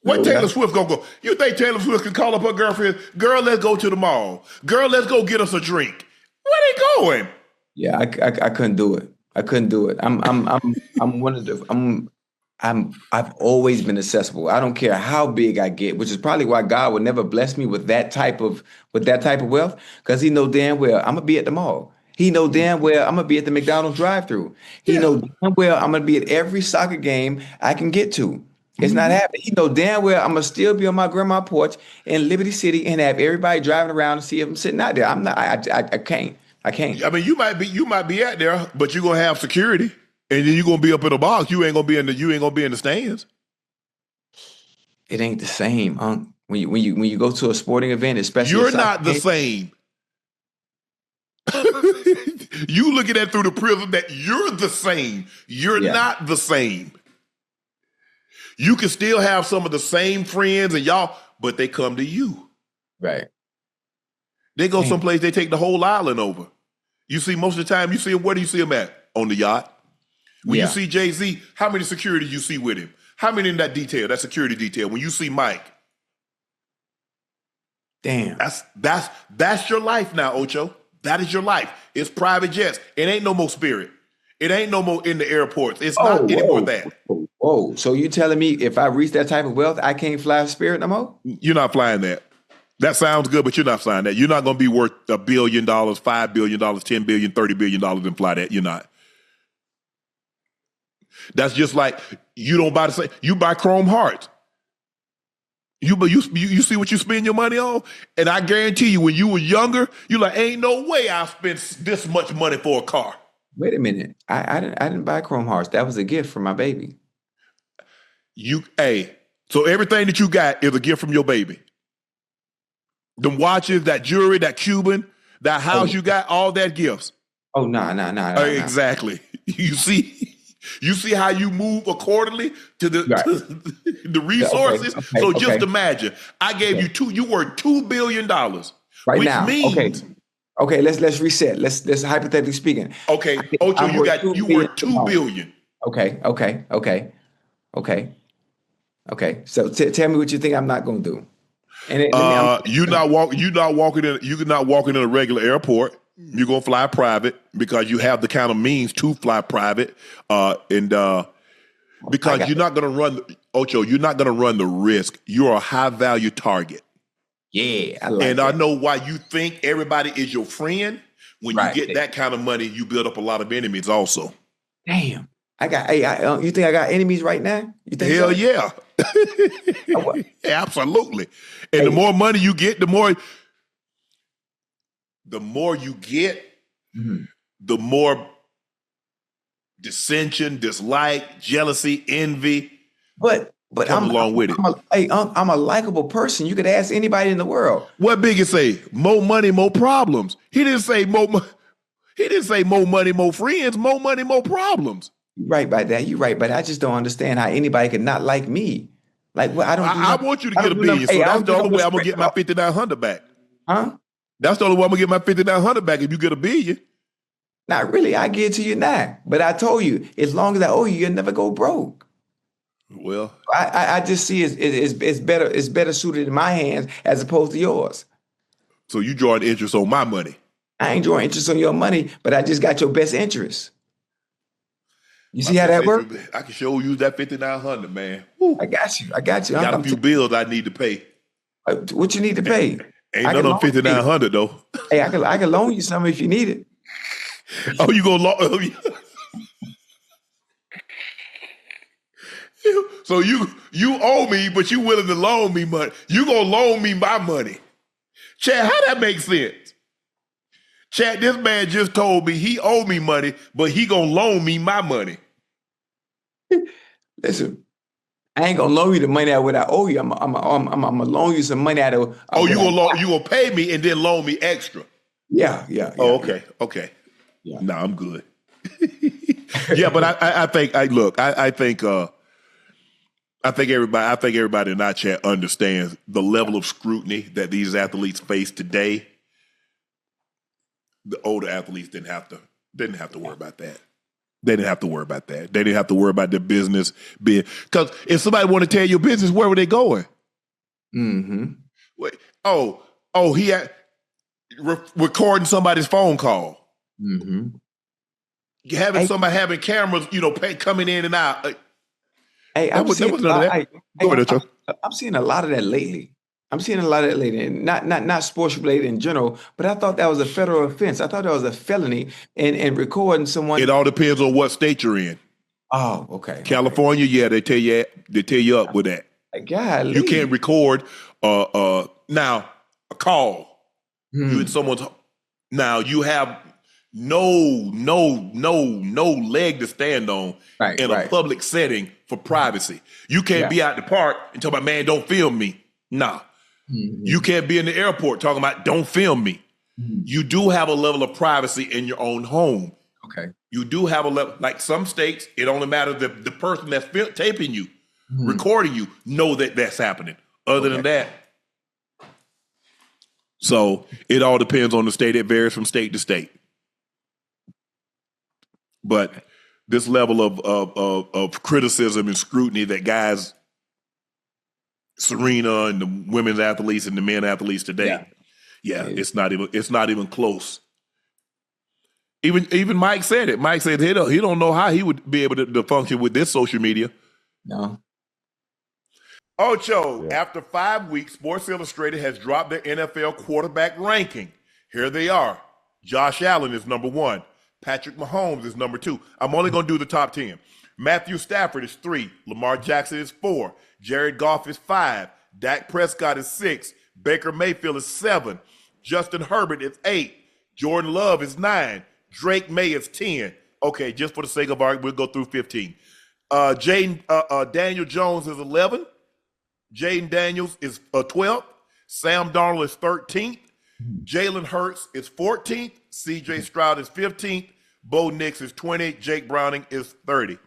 Where Taylor Swift gonna go? You think Taylor Swift can call up her girlfriend? Girl, let's go to the mall. Girl, let's go get us a drink. Where they going? Yeah, I couldn't do it. I couldn't do it. I've always been accessible. I don't care how big I get, which is probably why God would never bless me with that type of wealth, because He know damn well I'm gonna be at the mall. He know damn well I'm gonna be at the McDonald's drive-thru. He know damn well I'm gonna be at every soccer game I can get to. It's not happening. He know damn well I'm gonna still be on my grandma's porch in Liberty City and have everybody driving around to see if I'm sitting out there. I'm not. I can't. I mean, you might be out there, but you're gonna have security, and then you're gonna be up in a box. You ain't gonna be in the stands. It ain't the same, Unc. When you go to a sporting event, especially you're not the same. You look at that through the prism that you're the same. You're not the same. You can still have some of the same friends and y'all, but they come to you. Right. They go someplace, they take the whole island over. You see, most of the time, you see them, where do you see them at? On the yacht. When you see Jay-Z, how many security you see with him? How many in that detail, that security detail? When you see Mike. Damn. That's your life now, Ocho. That is your life. It's private jets. It ain't no more Spirit. It ain't no more in the airports. It's not anymore that. Whoa, so you telling me if I reach that type of wealth, I can't fly Spirit no more? You're not flying that. That sounds good, but you're not flying that. You're not going to be worth $1 billion, $5 billion, $10 billion, $30 billion and fly that. You're not. That's just like you don't buy the same. You buy Chrome Hearts. You see what you spend your money on, and I guarantee you, when you were younger, you're like, ain't no way I spent this much money for a car. Wait a minute, I didn't buy Chrome Hearts. That was a gift for my baby. So everything that you got is a gift from your baby. The watches, that jewelry, that Cuban, that house you got, all that gifts. Oh, no. Exactly. You see how you move accordingly to the resources. Just imagine, I gave you you worth $2 billion right now. Means, okay. Let's reset. Let's hypothetically speaking. Okay, Ocho, you worth $2 billion. Okay. So tell me what you think I'm not going to do. And you're not walking in a regular airport. You're gonna fly private because you have the kind of means to fly private, because you're not gonna run Ocho. You're not gonna run the risk. You're a high value target. Yeah, I know why you think everybody is your friend. When you get that kind of money, you build up a lot of enemies. Also, damn. You think I got enemies right now? You think? Hell yeah. Absolutely. And the more money you get, the more you get, the more dissension, dislike, jealousy, envy. But come along with it. I'm a likable person. You could ask anybody in the world. What Biggie say? More money, more problems. He didn't say more money, more friends. More money, more problems. You're right by that. You're right, but I just don't understand how anybody could not like me. Like, well, I want you to get a billion. So that's the only way I'm gonna get my 5,900 back. Huh? That's the only way I'm gonna get my 5,900 back if you get a billion. Not really. I give it to you now. But I told you, as long as I owe you, you'll never go broke. Well, I just see it's better suited in my hands as opposed to yours. So you drawing interest on my money? I ain't drawing interest on your money, but I just got your best interest. You see how that works? I can show you that 5,900, man. Woo. I got you. I got a few bills I need to pay. What you need to pay? Ain't none of 5,900 though. Hey, I can loan you some if you need it. Oh, you gonna loan? So you owe me, but you willing to loan me money. You gonna loan me my money. Chad, how that make sense? Chad, this man just told me he owe me money, but he gonna loan me my money. Listen, I ain't gonna loan you the money out of what I owe you. I'm gonna loan you some money out of. You gonna pay me and then loan me extra? Yeah. Oh, okay. Yeah. No, I'm good. Yeah, but I think everybody in our chat understands the level of scrutiny that these athletes face today. The older athletes didn't have to worry about that. They didn't have to worry about that. They didn't have to worry about their business being, because if somebody want to tell your business, where were they going? Mm-hmm. Wait, he had recording somebody's phone call. Mm-hmm. Somebody having cameras, coming in and out. I'm seeing a lot of that lately. And not sports related in general, but I thought that was a federal offense. I thought that was a felony and recording someone. It all depends on what state you're in. Oh, okay. California, yeah, they tell you up with that. God, you can't record now a call. You in someone's now you have no leg to stand on in a public setting for privacy. You can't be out in the park and talk about, man, don't film me. Nah. Mm-hmm. You can't be in the airport talking about, don't film me. Mm-hmm. You do have a level of privacy in your own home. Okay. You do have a level, like some states, it only matters that the person that's taping you, recording you, know that that's happening. Other than that, so it all depends on the state. It varies from state to state. But this level of criticism and scrutiny that guys, Serena and the women's athletes and the men athletes today, it's not even close. Even Mike said it. Mike said he don't know how he would be able to function with this social media. No. Ocho, Yeah. after 5 weeks, Sports Illustrated has dropped their NFL quarterback ranking. Here they are. Josh Allen is number 1. Patrick Mahomes is number 2. I'm only going to do the top 10. Matthew Stafford is 3. Lamar Jackson is 4. Jared Goff is 5. Dak Prescott is 6. Baker Mayfield is 7. Justin Herbert is 8. Jordan Love is 9. Drake May is 10. Okay, just for the sake of argument, we'll go through 15. Daniel Jones is 11. Jaden Daniels is 12th. Sam Darnold is 13th. Jalen Hurts is 14th. CJ Stroud is 15th. Bo Nix is 20th. Jake Browning is 30.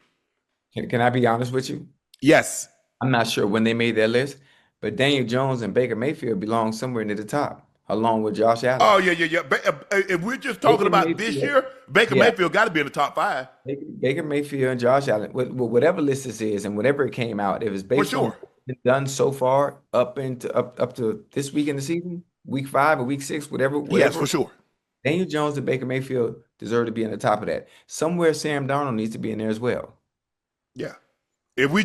Can I be honest with you? Yes. I'm not sure when they made their list, but Daniel Jones and Baker Mayfield belong somewhere near the top, along with Josh Allen. Oh, yeah. If we're just talking about this year, Baker Mayfield got to be in the top 5. Baker Mayfield and Josh Allen, whatever list this is and whatever it came out, if it's based on what's been done so far up to this week in the season, week 5 or week 6, whatever. Yes, for sure. Daniel Jones and Baker Mayfield deserve to be in the top of that. Somewhere Sam Darnold needs to be in there as well. Yeah. If we're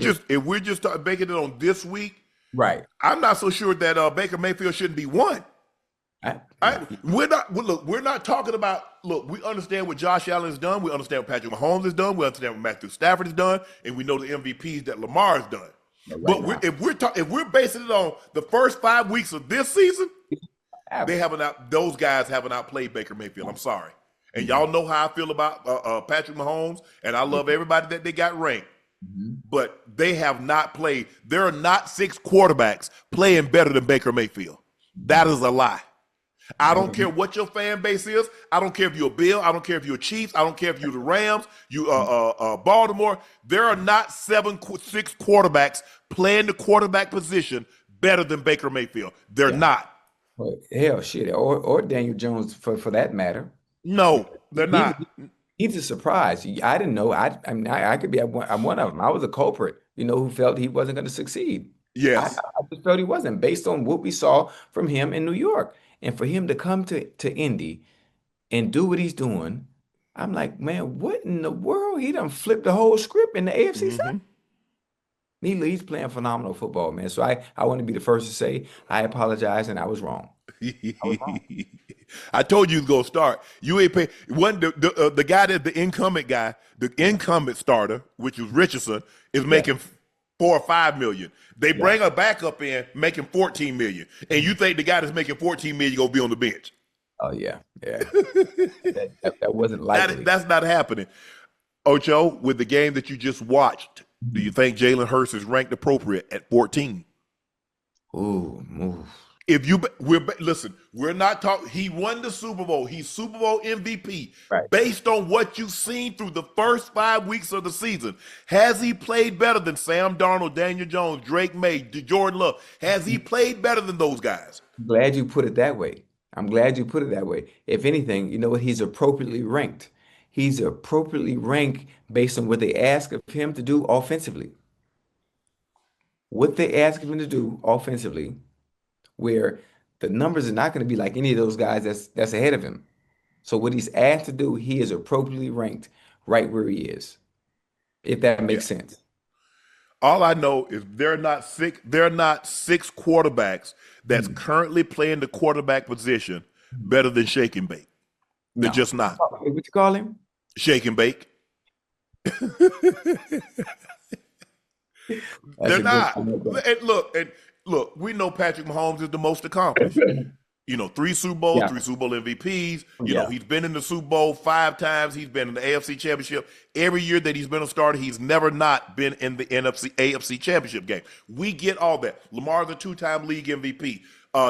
just start making it on this week, right? I'm not so sure that Baker Mayfield shouldn't be 1. We're not talking about. Look, we understand what Josh Allen has done. We understand what Patrick Mahomes has done. We understand what Matthew Stafford has done, and we know the MVPs that Lamar has done. But if we're basing it on the first 5 weeks of this season, those guys haven't outplayed Baker Mayfield. I'm sorry, and y'all know how I feel about Patrick Mahomes, and I love everybody that they got ranked. But they have not played. There are not 6 quarterbacks playing better than Baker Mayfield. That is a lie. I don't care what your fan base is. I don't care if you're a Bill. I don't care if you're a Chiefs. I don't care if you're the Rams. You Baltimore. There are not 6 quarterbacks playing the quarterback position better than Baker Mayfield. They're not. Well, hell, shit, or Daniel Jones for that matter. No, they're not. He's a surprise. I didn't know. I mean, I could be. I'm one of them. I was a culprit, who felt he wasn't going to succeed. Yes, I just felt he wasn't, based on what we saw from him in New York, and for him to come to Indy and do what he's doing. I'm like, man, what in the world? He done flipped the whole script in the AFC side. He's playing phenomenal football, man. So I want to be the first to say I apologize and I was wrong. I told you to go start. You ain't pay the guy that the incumbent starter, which was Richardson, is making $4 or $5 million. They bring a backup in making $14 million, and you think the guy that's making $14 million gonna be on the bench? Oh yeah. That wasn't likely. That's not happening. Ocho, with the game that you just watched, do you think Jalen Hurts is ranked appropriate at 14? Ooh. We're not talking. He won the Super Bowl. He's Super Bowl MVP. Right. Based on what you've seen through the first 5 weeks of the season, has he played better than Sam Darnold, Daniel Jones, Drake May, Jordan Love? Has he played better than those guys? I'm glad you put it that way. If anything, you know what? He's appropriately ranked. He's appropriately ranked based on what they ask of him to do offensively. What they ask him to do offensively, where the numbers are not going to be like any of those guys that's ahead of him. So what he's asked to do, he is appropriately ranked right where he is, if that makes sense. All I know is there are not six quarterbacks that's currently playing the quarterback position better than Shake and Bake. They're just not. What you call him? Shake and Bake. They're not. And look, we know Patrick Mahomes is the most accomplished. 3 Super Bowls, 3 Super Bowl MVPs. He's been in the Super Bowl 5 times. He's been in the AFC Championship. Every year that he's been a starter, he's never not been in the AFC Championship game. We get all that. Lamar's a 2-time league MVP.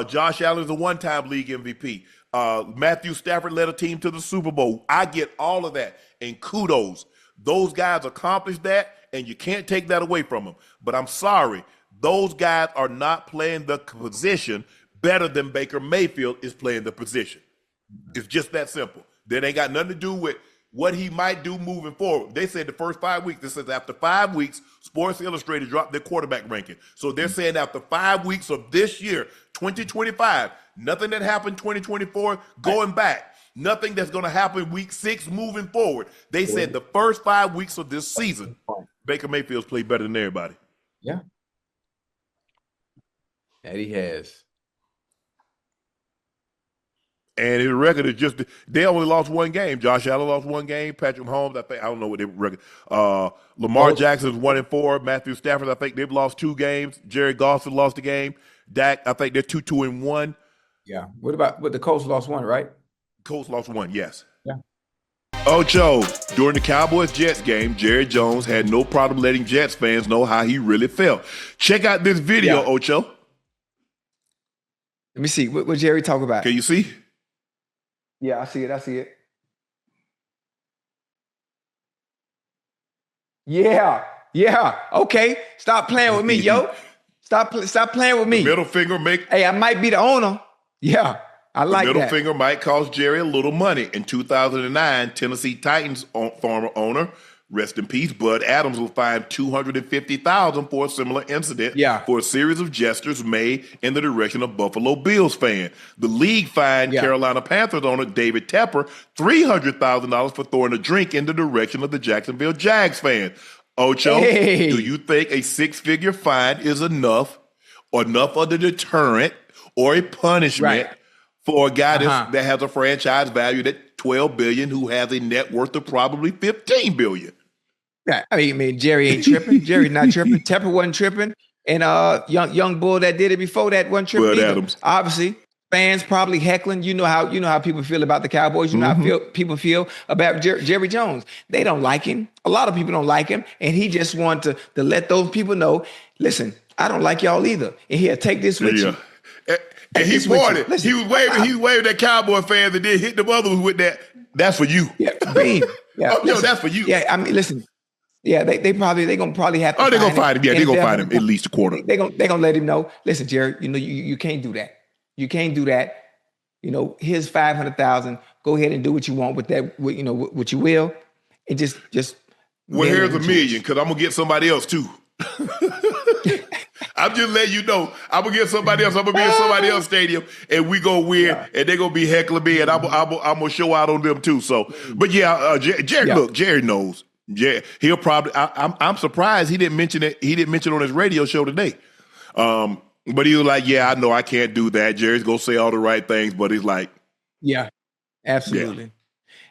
Josh Allen is a 1-time league MVP. Matthew Stafford led a team to the Super Bowl. I get all of that. And kudos. Those guys accomplished that, and you can't take that away from them. But I'm sorry, those guys are not playing the position better than Baker Mayfield is playing the position. It's just that simple. That ain't got nothing to do with what he might do moving forward. They said the first 5 weeks. This says after 5 weeks, Sports Illustrated dropped their quarterback ranking. So they're saying after 5 weeks of this year, 2025, nothing that happened 2024 going back, nothing that's going to happen week 6 moving forward. They said the first 5 weeks of this season, Baker Mayfield's played better than everybody. Yeah. That he has. And his record is just, they only lost one game. Josh Allen lost one game. Patrick Mahomes, I don't know what their record. Lamar Jackson's 1-4. Matthew Stafford, I think they've lost 2 games. Jared Goff lost a game. Dak, I think they're 2-1. Yeah. What about the Colts lost 1, right? Colts lost 1, yes. Yeah. Ocho, during the Cowboys-Jets game, Jerry Jones had no problem letting Jets fans know how he really felt. Check out this video, Ocho. Let me see. What Jerry talk about? Can you see? Yeah, I see it. Yeah. Okay. Stop playing with me, yo. Stop playing with me. Middle finger make. Hey, I might be the owner. Yeah, I like that. Middle finger might cost Jerry a little money. In 2009, Tennessee Titans former owner, rest in peace, Bud Adams, was fined $250,000 for a similar incident for a series of gestures made in the direction of Buffalo Bills fan. The league fined Carolina Panthers owner David Tepper $300,000 for throwing a drink in the direction of the Jacksonville Jags fan. Ocho, do you think a 6-figure fine is enough of the deterrent or a punishment for a guy that has a franchise valued at $12 billion who has a net worth of probably $15 billion? Yeah, I mean, Jerry ain't tripping. Jerry's not tripping. Tepper wasn't tripping, and young bull that did it before that wasn't tripping Bud either. Adams. Obviously, fans probably heckling. You know how people feel about the Cowboys. You know how people feel about Jerry Jones. They don't like him. A lot of people don't like him, and he just wanted to let those people know. Listen, I don't like y'all either, and here, take this with you. And he pointed. He was waving at Cowboy fans and then hit the others with that. That's for you. Yeah, beam. Yeah, no, that's for you. Yeah, I mean, listen. Yeah, they're gonna probably have to. Oh, they're gonna find him. Yeah, they're gonna find him at least a quarter. They're gonna let him know. Listen, Jerry, you can't do that. You can't do that. Here's $500,000. Go ahead and do what you want with that. What you will, and just. Well, here's $1 million because I'm gonna get somebody else too. I'm just letting you know. I'm gonna get somebody else. I'm gonna be in somebody else's stadium, and we gonna win, and they're gonna be heckling me, and I'm gonna show out on them too. So, but Jerry, look, Jerry knows. He'll probably. I'm surprised he didn't mention it. He didn't mention it on his radio show today. But he was like, "Yeah, I know I can't do that." Jerry's gonna say all the right things, but he's like, "Yeah, absolutely." Yeah.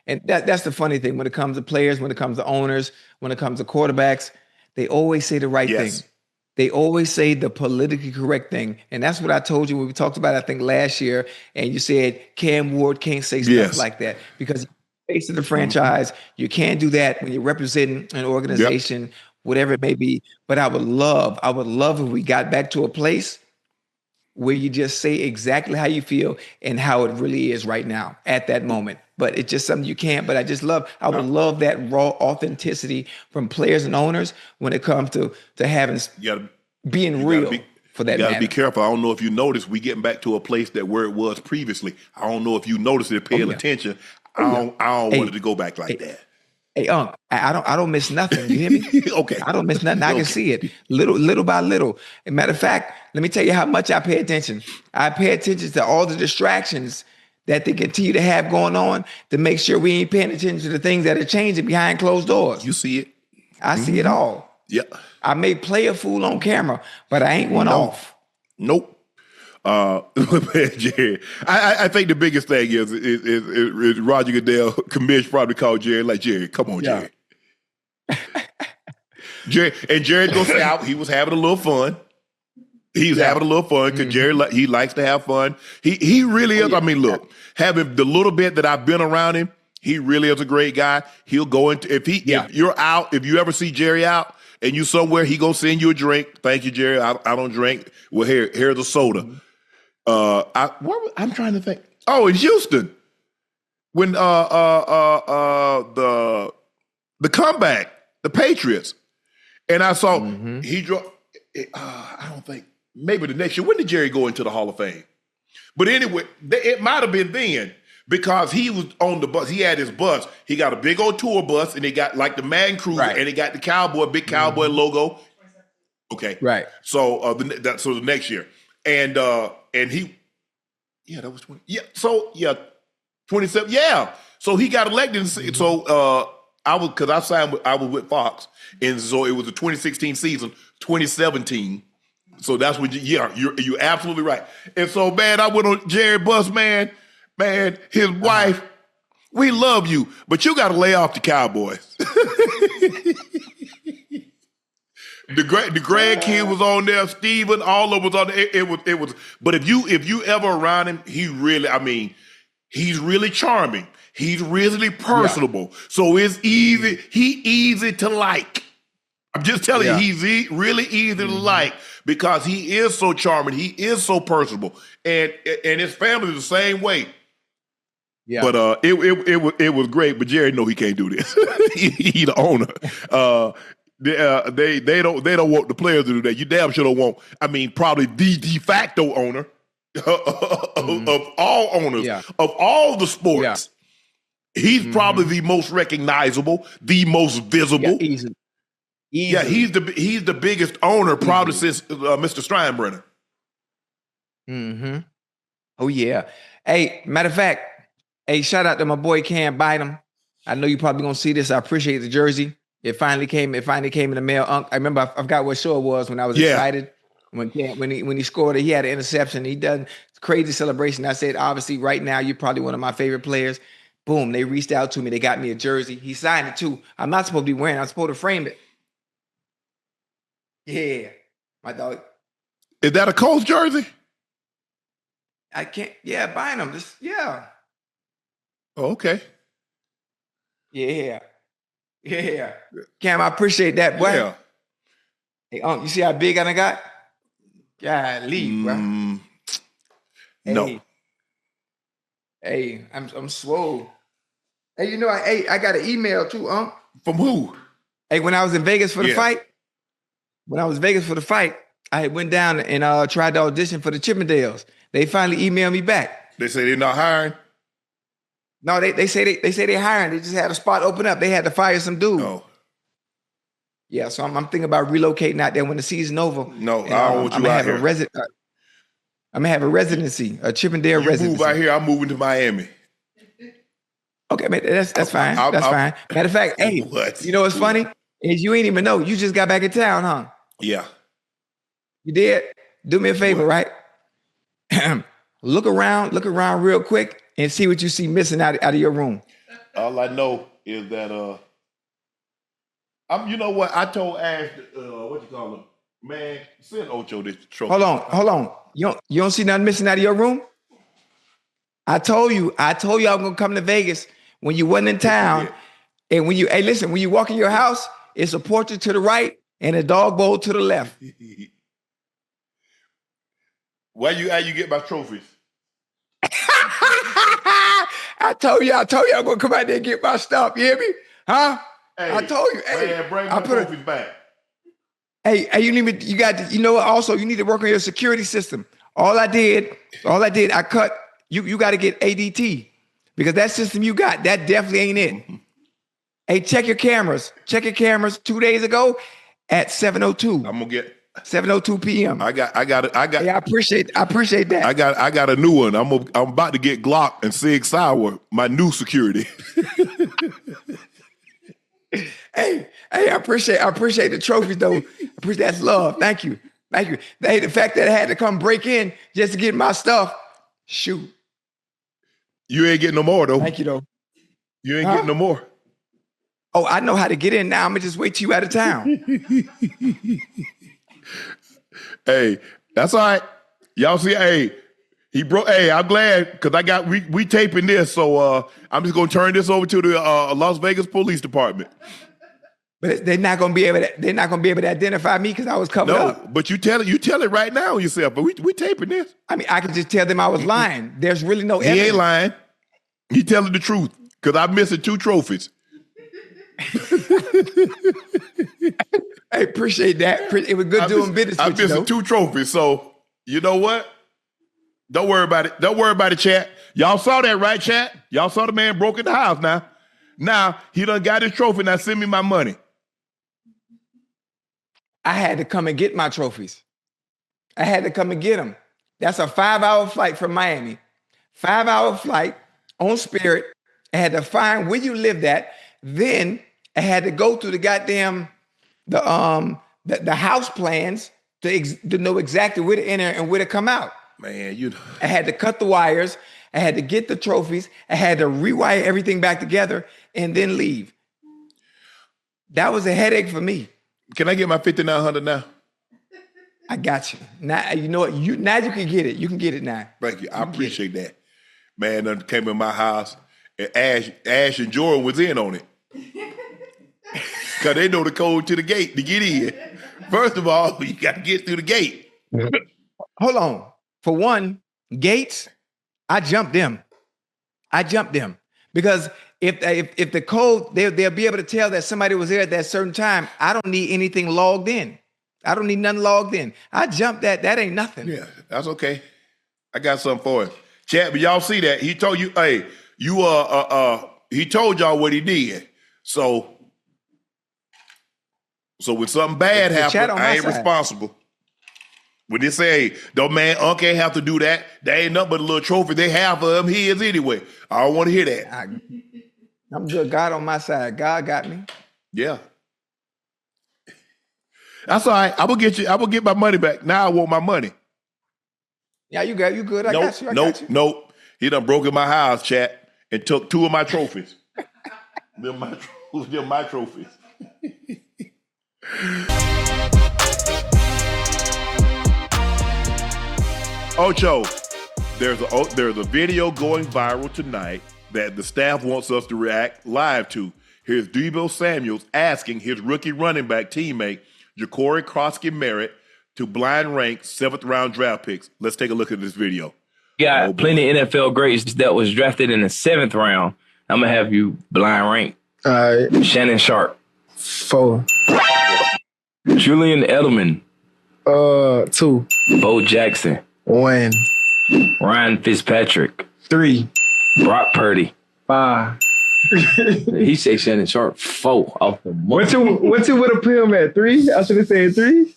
And that's the funny thing when it comes to players, when it comes to owners, when it comes to quarterbacks, they always say the right thing. They always say the politically correct thing. And that's what I told you when we talked about it, I think, last year. And you said Cam Ward can't say stuff like that because you're facing the franchise. You can't do that when you're representing an organization, whatever it may be. But I would love if we got back to a place where you just say exactly how you feel and how it really is right now at that moment. But it's just something you can't. But I would love that raw authenticity from players and owners when it comes to having being real for that matter. You got to be careful. I don't know if you noticed, we getting back to a place where it was previously. I don't know if you noticed it, paying attention. I don't want it to go back like that. Hey, Unc, I don't miss nothing. You hear me? Okay. I don't miss nothing. I can see it little by little. As a matter of fact, let me tell you how much I pay attention. I pay attention to all the distractions that they continue to have going on to make sure we ain't paying attention to the things that are changing behind closed doors. You see it. I see it all. Yeah. I may play a fool on camera, but I ain't one off. Nope. Jerry, I think the biggest thing is Roger Goodell, commish probably called Jerry like, Jerry, come on, Jerry. Jerry's gonna say he was having a little fun. He's having a little fun because Jerry, he likes to have fun. He really is. I mean, look, having the little bit that I've been around him, he really is a great guy. He'll go into if you're out, if you ever see Jerry out and you somewhere, he gonna send you a drink. Thank you, Jerry. I don't drink. Well, here's a soda. I'm trying to think. Oh, in Houston, when the comeback, the Patriots, and I saw he drove. I don't think maybe the next year. When did Jerry go into the Hall of Fame? But anyway, it might have been then because he was on the bus. He had his bus. He got a big old tour bus, and he got like the Man Cruiser, and he got the big cowboy logo. Okay, right. So the next year, and he, that was 20. Yeah, so 27. Yeah, so he got elected. So I was with Fox, and so it was the 2016 season, 2017. So that's when you're absolutely right. And so, man, I went on Jerry Buss, man, his wife. We love you, but you got to lay off the Cowboys. The grandkid was on there, Steven, all of us on there. It was. But if you ever around him, he's really charming. He's really personable. Yeah. So it's easy. He easy to like. I'm just telling you, he's really easy to like because he is so charming. He is so personable, and his family is the same way. Yeah. But it was great. But Jerry, no, he can't do this. He the owner. They don't want the players to do that. You damn sure don't want. I mean, probably the de facto owner of all owners of all the sports. Yeah. He's probably the most recognizable, the most visible. Yeah, easy. Yeah, he's the biggest owner probably since Mr. Steinbrenner. Mm-hmm. Oh yeah. Hey, matter of fact, hey, shout out to my boy Cam Bynum. I know you probably gonna see this. I appreciate the jersey. It finally came in the mail. I remember I forgot what show it was when I was excited. When he scored it, he had an interception. He done crazy celebration. I said, obviously, right now you're probably one of my favorite players. Boom, they reached out to me. They got me a jersey. He signed it too. I'm not supposed to be wearing it. I'm supposed to frame it. Yeah, my dog. Is that a Colts jersey? I can't. Yeah, buying them. Yeah. Oh, okay. Yeah. Cam, I appreciate that, boy. Yeah. Hey, Unc, you see how big I got? Golly, bro. No. Hey, I'm swole. Hey, you know, I got an email too, Unc. From who? Hey, when I was in Vegas for the fight. When I was in Vegas for the fight, I went down and tried to audition for the Chippendales. They finally emailed me back. They say they're not hiring? No, they say they're hiring. They just had a spot open up. They had to fire some dude. Oh. Yeah, so I'm thinking about relocating out there when the season over. No, I don't want you out here. I'm gonna have a residency, a Chippendale residency. Move out here, I'm moving to Miami. Okay, man, that's fine. That's fine. Matter of fact, hey, you know what's funny? Is you ain't even know. You just got back in town, huh? Yeah. You did? Do me a favor, right? Look around real quick and see what you see missing out of your room. All I know is that you know what? I told Ash, what you call him? Man, send Ocho this trophy. Hold on. You don't see nothing missing out of your room? I told you I was gonna come to Vegas when you wasn't in town. And when you walk in your house, it's a portrait to the right and a dog bowl to the left. How you get my trophies? I told you I'm gonna come out there and get my stuff. You hear me? Huh? Hey, I told you. Hey, man, bring my trophies back. Hey, you need to, also you need to work on your security system. All I did, I cut, you got to get ADT because that system you got, that definitely ain't it. Hey, check your cameras. 2 days ago at 7:02. I'm gonna get 7:02 p.m. I got it. Yeah, I appreciate that. I got a new one. I'm about to get Glock and Sig Sauer, my new security. Hey, I appreciate the trophies though. That's love. Thank you. Hey, the fact that I had to come break in just to get my stuff, shoot. You ain't getting no more though. Thank you though. You ain't getting no more. Oh, I know how to get in now. I'm gonna just wait till you out of town. Hey, that's all right. Y'all see, hey, he broke. Hey, I'm glad because we taping this, so I'm just gonna turn this over to the Las Vegas Police Department. But they're not gonna be able to identify me because I was covered up. No, but you tell it right now yourself. But we taping this. I mean, I could just tell them I was lying. There's really no evidence. He ain't lying. He telling the truth because I'm missing 2 trophies. I appreciate that. It was good doing business with you. I'm missing 2 trophies, so you know what? Don't worry about it, chat. Y'all saw that, right, chat? Y'all saw the man broke in the house now. Now, he done got his trophy. Now send me my money. I had to come and get my trophies. I had to come and get them. That's a 5-hour flight from Miami. 5-hour flight on Spirit. I had to find where you lived at. Then I had to go through the goddamn the house plans to know exactly where to enter and where to come out. Man, I had to cut the wires. I had to get the trophies. I had to rewire everything back together and then leave. That was a headache for me. Can I get my 5,900 now? I got you. Now you know what? Now you can get it. You can get it now. Thank you. I appreciate that. Man, done came in my house and Ash and Jordan was in on it. Because they know the code to the gate to get in. First of all, you got to get through the gate. Hold on. For one, gates, I jumped them. Because if the code, they'll be able to tell that somebody was there at that certain time. I don't need anything logged in. I don't need nothing logged in. I jumped that. That ain't nothing. Yeah, that's okay. I got something for him. Chad, but y'all see that? He told you, hey, he told y'all what he did. So when something bad happened, I ain't responsible. When they say, "No man, Unc ain't have to do that. That ain't nothing but a little trophy they have for him. He is anyway." I don't want to hear that. I'm good. God on my side. God got me. Yeah. That's all right. I will get my money back. Now I want my money. Yeah, you good. I got you. Nope. He done broke in my house, chat, and took 2 of my trophies. Them my trophies. Ocho, there's a video going viral tonight that the staff wants us to react live to. Here's Deebo Samuels asking his rookie running back teammate, Ja'Cory Krosky-Merritt, to blind rank 7th round draft picks. Let's take a look at this video. Got plenty of NFL greats that was drafted in the 7th round. I'm going to have you blind rank. All right. Shannon Sharpe. 4. Julian Edelman. 2. Bo Jackson. 1. Ryan Fitzpatrick. 3. Brock Purdy. 5. He say Shannon Sharpe 4 off the month. What you would have put him at 3? I should have said 3.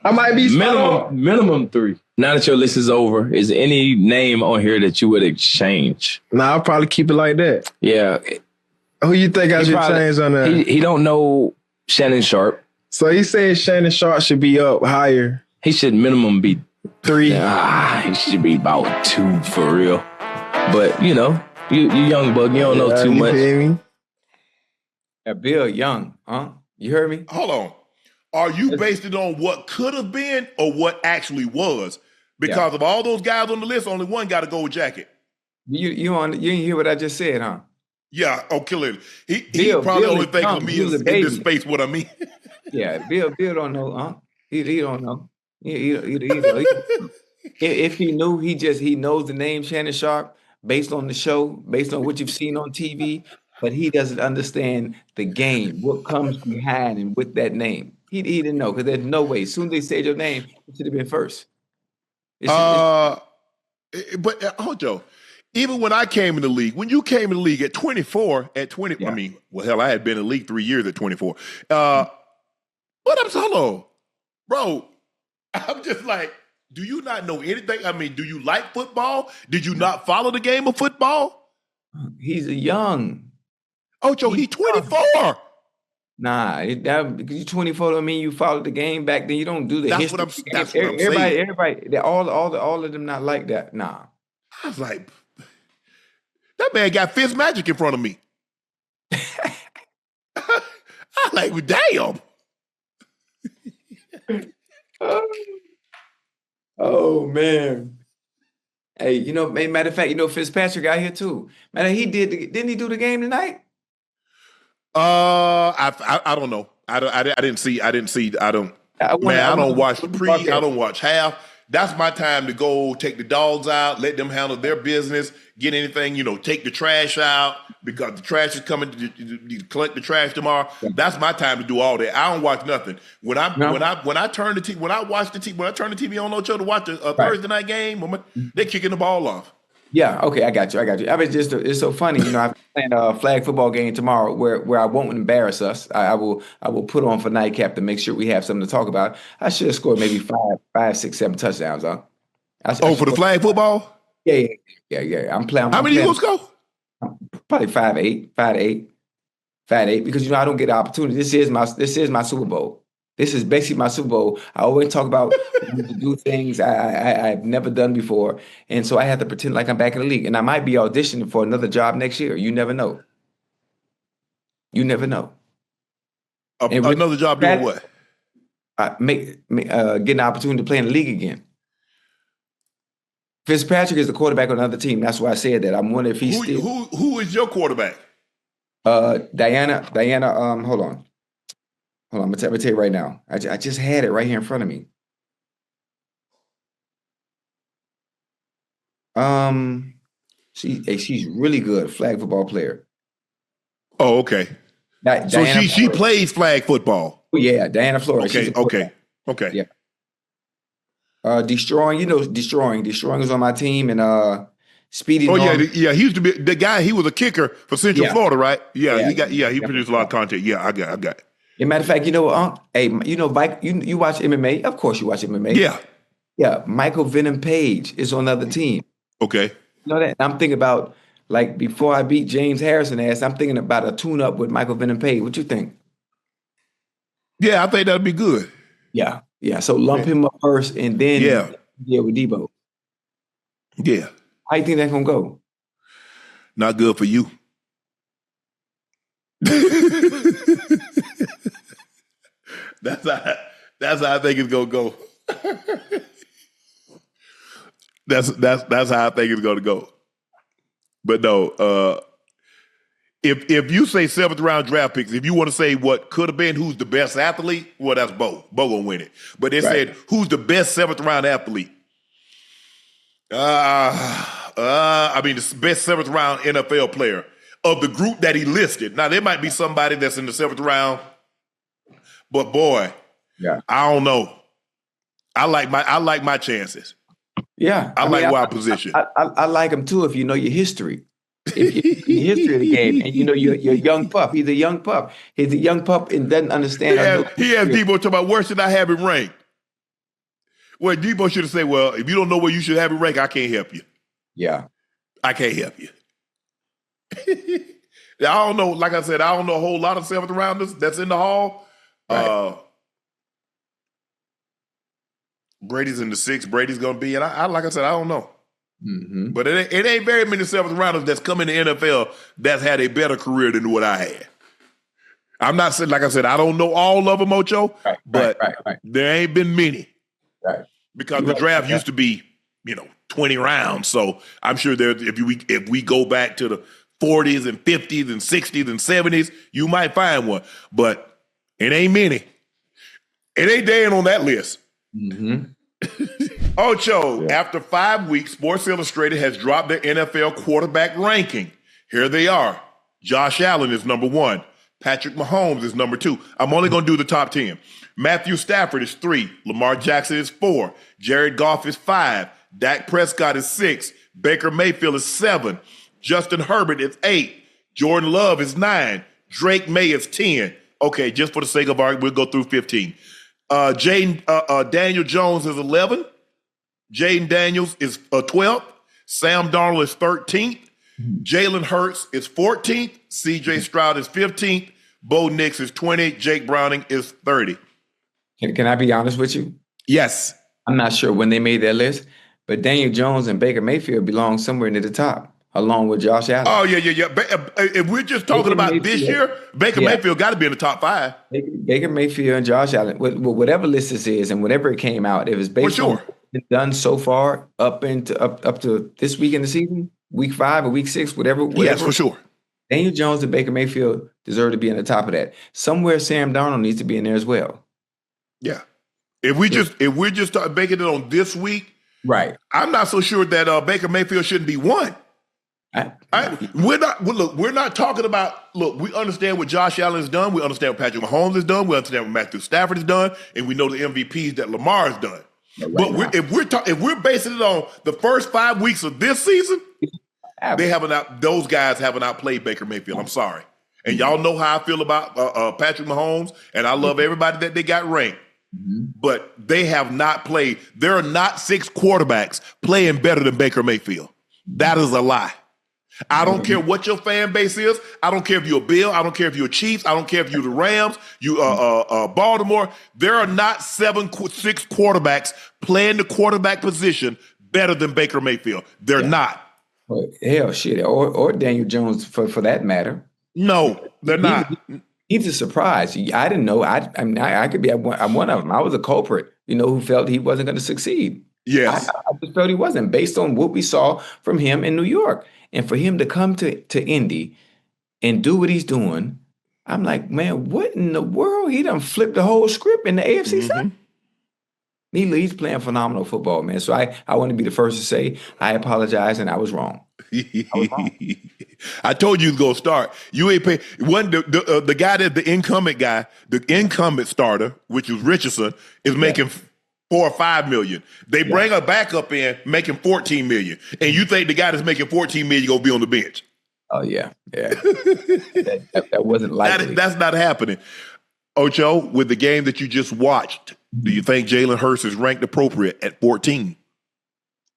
I might be minimum 3. Now that your list is over, is any name on here that you would exchange? Nah, I'll probably keep it like that. Yeah. Who you think I should change on that? He don't know Shannon Sharpe. So he said Shannon Sharpe should be up higher. He should minimum be 3. He should be about 2 for real. But you know, you young bug, you don't know too much. Me? Yeah, Bill Young, huh? You heard me? Hold on. Are you based it on what could have been or what actually was? Because of all those guys on the list, only one got a gold jacket. You didn't hear what I just said, huh? Yeah, clearly. He probably only thinks of me in this space what I mean. Yeah, Bill don't know, huh? He don't know. If he knew, he knows the name Shannon Sharpe based on the show, based on what you've seen on TV, but he doesn't understand the game, what comes behind and with that name. He didn't know because there's no way. As soon as they said your name, it should have been first. But Joe, even when I came in the league, when you came in the league at 24, I mean, well, hell, I had been in the league 3 years at 24. What up, Solo? Bro, I'm just like, do you not know anything? I mean, do you like football? Did you not follow the game of football? He's a young. Ocho, he's 24. Nah, because you're 24 don't mean you followed the game back then. You don't do the history. That's what I'm saying. Everybody, all of them not like that. Nah. I was like, that man got Fizz Magic in front of me. I like, well, damn. Oh man. Hey, matter of fact, Fitzpatrick out here too. Man, didn't he do the game tonight? I don't know. I don't watch the pre. I don't watch half. That's my time to go take the dogs out, let them handle their business, get anything, take the trash out because the trash is coming to collect the trash tomorrow. Yeah. That's my time to do all that. I don't watch nothing. When I turn the TV on Ocho to watch a Thursday night game, they're kicking the ball off. Yeah, okay, I got you. I mean, it's so funny, I'm playing a flag football game tomorrow where I won't embarrass us. I will put on for Nightcap to make sure we have something to talk about. I should have scored maybe 5, 6, 7 touchdowns, huh? For the flag football? Yeah. I'm playing. How many you gonna score? Probably 5 to 8. Fat 8, because I don't get the opportunity. This is my Super Bowl. This is basically my Super Bowl. I always talk about wanting to do things I've never done before, and so I have to pretend like I'm back in the league. And I might be auditioning for another job next year. You never know. You never know. And Another job doing what? Get an opportunity to play in the league again. Fitzpatrick is the quarterback on another team. That's why I said that. I'm wondering if he's still. Who is your quarterback? Diana. Hold on. I'm gonna tell you right now. I just had it right here in front of me. She's really good, flag football player. Oh, okay. So she plays flag football. Oh, yeah, Diana Flores. Okay. Yeah. Destroying. Destroying is on my team, and Speedy. Oh yeah. He used to be the guy. He was a kicker for Central Florida, right? Yeah. He produced a lot of content. Yeah, I got it. As a matter of fact, Unc, hey, Mike, you watch MMA? Of course you watch MMA. Yeah. Yeah, Michael Venom Page is on another team. Okay. You know that? I'm thinking about, like, before I beat James Harrison ass, I'm thinking about a tune-up with Michael Venom Page. What you think? Yeah, I think that'd be good. Yeah. So lump him up first, and then deal with Debo. Yeah. How you think that's gonna go? Not good for you. That's how I think it's gonna go. That's how I think it's gonna go. But no, if you say 7th round draft picks, if you want to say what could have been, who's the best athlete, well, that's Bo. Bo gonna win it. But they said who's the best 7th round athlete? The best 7th round NFL player of the group that he listed. Now there might be somebody that's in the 7th round, but boy, I don't know. I like my chances. Yeah, I like wild position. I like him too if you know your history. If you know your history of the game, and you're young pup. He's a young pup. He's a young pup and doesn't understand. He has Debo talking about where should I have him ranked? Well, Debo should have said, well, if you don't know where you should have him ranked, I can't help you. Yeah. I can't help you. I don't know. Like I said, I don't know a whole lot of 7th rounders that's in the hall. Right. Brady's in the 6th. Brady's going to be, and I like I said, I don't know. Mm-hmm. But it ain't very many 7th rounders that's come in the NFL that's had a better career than what I had. I'm not saying, like I said, I don't know all of them, Ocho, but there ain't been many. Right. Because the draft used to be, 20 rounds. So I'm sure if we go back to the 40s and 50s and 60s and 70s, you might find one. But it ain't many. It ain't Dan on that list. Mm-hmm. Ocho, after 5 weeks, Sports Illustrated has dropped their NFL quarterback ranking. Here they are. Josh Allen is number 1. Patrick Mahomes is number 2. I'm only going to do the top 10. Matthew Stafford is 3. Lamar Jackson is 4. Jared Goff is 5. Dak Prescott is 6. Baker Mayfield is 7. Justin Herbert is 8. Jordan Love is 9. Drake May is 10. Okay, just for the sake of argument, we'll go through 15. Daniel Jones is 11. Jaden Daniels is 12th. Sam Darnold is 13th. Jalen Hurts is 14th. CJ Stroud is 15th. Bo Nix is 20. Jake Browning is 30. Can I be honest with you? Yes. I'm not sure when they made that list, but Daniel Jones and Baker Mayfield belong somewhere near the top, along with Josh Allen. Oh, yeah. If we're just talking about this year, Baker Mayfield got to be in the top 5. Baker Mayfield and Josh Allen, whatever list this is and whatever it came out, it was based on what's been done so far up to this week in the season, week 5 or week 6, whatever. Yes, for sure. Daniel Jones and Baker Mayfield deserve to be in the top of that. Somewhere Sam Darnold needs to be in there as well. Yeah. If we're just start making it on this week, right? I'm not so sure that Baker Mayfield shouldn't be 1. We're not talking about. Look, we understand what Josh Allen has done. We understand what Patrick Mahomes has done. We understand what Matthew Stafford has done, and we know the MVPs that Lamar has done. But if we're basing it on the first 5 weeks of this season, those guys haven't outplayed Baker Mayfield. I'm sorry, and y'all know how I feel about Patrick Mahomes, and I love everybody that they got ranked. Mm-hmm. But they have not played. There are not 6 quarterbacks playing better than Baker Mayfield. That is a lie. I don't care what your fan base is. I don't care if you're a Bill. I don't care if you're a Chiefs. I don't care if you're the Rams. You Baltimore. There are not 6 quarterbacks playing the quarterback position better than Baker Mayfield. They're not. Well, hell, shit, or Daniel Jones for that matter. No, they're not. He's a surprise. I didn't know. I mean, I could be one of them. I was a culprit, who felt he wasn't going to succeed. Yes. I just felt he wasn't, based on what we saw from him in New York. And for him to come to Indy and do what he's doing, I'm like, man, what in the world? He done flipped the whole script in the AFC side. He's playing phenomenal football, man. So I want to be the first to say I apologize and I was wrong. I told you to go start. You ain't pay the guy that the incumbent starter, which was Richardson, is making $4 or $5 million. They bring a backup in making $14 million, and you think the guy that's making $14 million gonna be on the bench? Oh yeah. That wasn't likely. That's not happening. Ocho, with the game that you just watched, do you think Jalen Hurts is ranked appropriate at 14?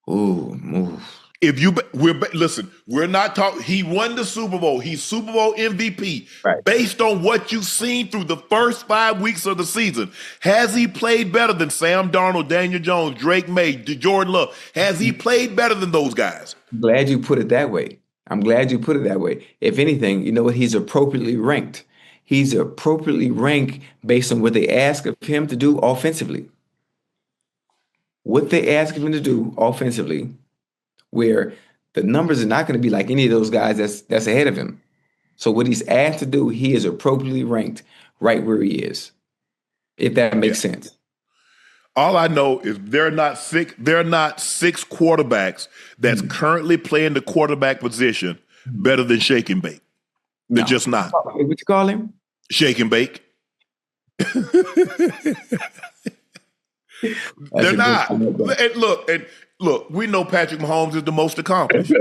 Ooh. Listen, we're not talking. He won the Super Bowl. He's Super Bowl MVP. Right. Based on what you've seen through the first 5 weeks of the season, has he played better than Sam Darnold, Daniel Jones, Drake May, Jordan Love? Has he played better than those guys? I'm glad you put it that way. If anything, you know what? He's appropriately ranked. He's appropriately ranked based on what they ask of him to do offensively. What they ask of him to do offensively, where the numbers are not going to be like any of those guys that's ahead of him. So what he's asked to do, he is appropriately ranked right where he is, if that makes sense. All I know is there are not six quarterbacks that's currently playing the quarterback position better than Shake and Bake. They're just not. What you call him? Shake and Bake. They're not. And look, we know Patrick Mahomes is the most accomplished.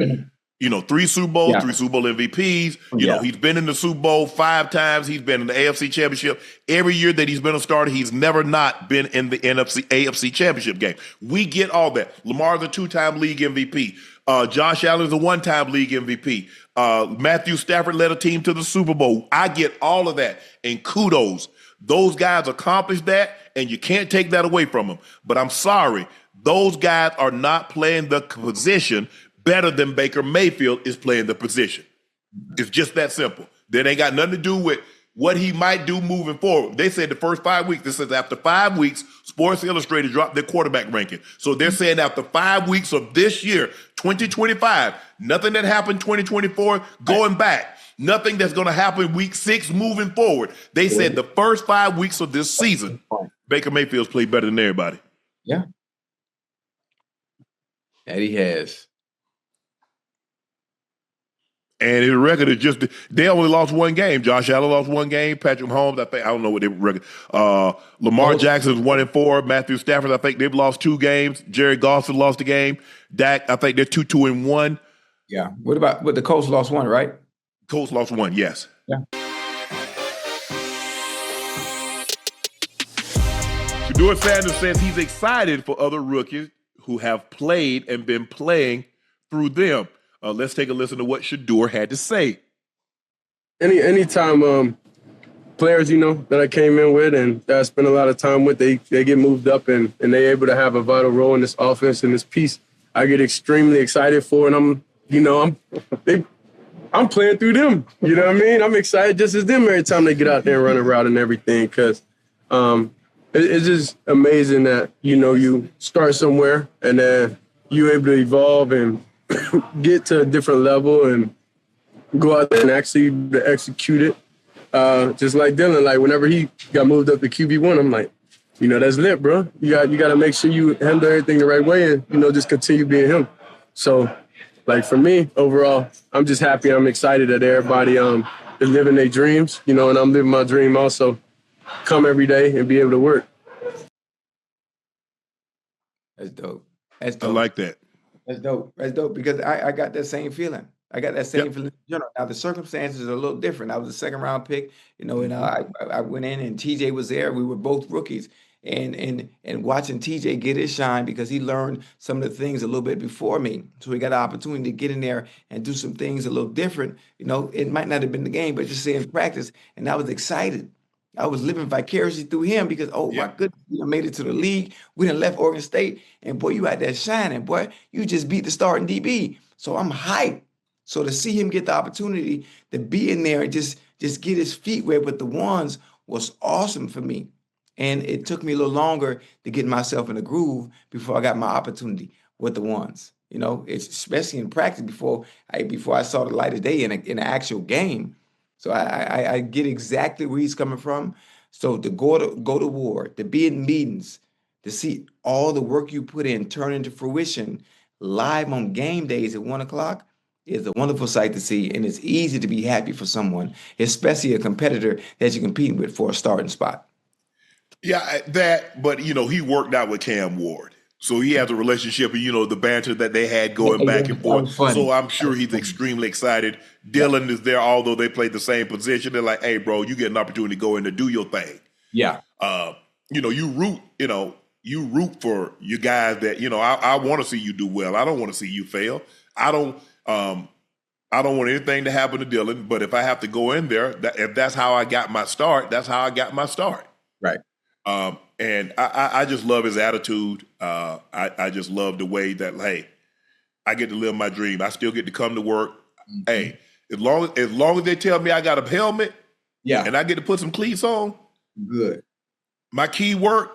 3 Super Bowls, 3 Super Bowl MVPs. He's been in the Super Bowl 5 times. He's been in the AFC Championship. Every year that he's been a starter, he's never not been in the AFC Championship game. We get all that. Lamar's a 2-time league MVP. Josh Allen's a 1-time league MVP. Matthew Stafford led a team to the Super Bowl. I get all of that. And kudos. Those guys accomplished that, and you can't take that away from them. But I'm sorry, those guys are not playing the position better than Baker Mayfield is playing the position. It's just that simple. That ain't got nothing to do with what he might do moving forward. They said the first 5 weeks. This says after 5 weeks, Sports Illustrated dropped their quarterback ranking. So they're saying after 5 weeks of this year, 2025, nothing that happened 2024 going back, nothing that's going to happen week 6 moving forward. They said the first 5 weeks of this season, Baker Mayfield's played better than everybody. Yeah. And he has. And his record is just, they only lost 1 game. Josh Allen lost 1 game. Patrick Mahomes, I don't know what their record. Lamar Jackson's 1-4. Matthew Stafford, I think they've lost 2 games. Jerry Goff has lost a game. Dak, I think they're 2-1. Yeah. What the Colts lost 1, right? Colts lost 1, yes. Yeah. Shedeur Sanders says he's excited for other rookies who have played and been playing through them. Let's take a listen to what Shedeur had to say. Anytime players, that I came in with and that I spent a lot of time with, they get moved up and they're able to have a vital role in this offense and this piece, I get extremely excited for, and I'm playing through them. You know what I mean? I'm excited just as them every time they get out there and run a route and everything, because it's just amazing that, you start somewhere and then you're able to evolve and get to a different level and go out there and actually execute it. Just like Dylan, like whenever he got moved up to QB1, I'm like, that's lit, bro. You got to make sure you handle everything the right way and, just continue being him. So, like for me, overall, I'm just happy. I'm excited that everybody is living their dreams, and I'm living my dream also. Come every day and be able to work. That's dope. I like that. That's dope because I got that same feeling. I got that same feeling in general. Now, the circumstances are a little different. I was a 2nd-round pick, and I went in and TJ was there. We were both rookies. and watching TJ get his shine because he learned some of the things a little bit before me. So he got an opportunity to get in there and do some things a little different. You know, it might not have been the game, but just say in practice. And I was excited. I was living vicariously through him because, oh my goodness, you made it to the league. We done left Oregon State, and boy, you out there shining, boy. You just beat the starting DB. So I'm hyped. So to see him get the opportunity to be in there and just get his feet wet with the ones was awesome for me. And it took me a little longer to get myself in a groove before I got my opportunity with the ones. You know, it's especially in practice before I saw the light of day in an actual game. So I get exactly where he's coming from. So to go to war, to be in meetings, to see all the work you put in turn into fruition live on game days at 1:00 is a wonderful sight to see. And it's easy to be happy for someone, especially a competitor that you're competing with for a starting spot. Yeah, but he worked out with Cam Ward. So he has a relationship, the banter that they had going back and forth. So I'm sure he's extremely excited. Dylan is there, although they played the same position. They're like, hey, bro, you get an opportunity to go in and do your thing. Yeah. You root for your guys that, I want to see you do well. I don't want to see you fail. I don't want anything to happen to Dylan, but if I have to go in there, if that's how I got my start, that's how I got my start. Right. And I just love his attitude. I just love the way that, hey, I get to live my dream. I still get to come to work. Mm-hmm. Hey, as long as they tell me I got a helmet, and I get to put some cleats on, good. My key work,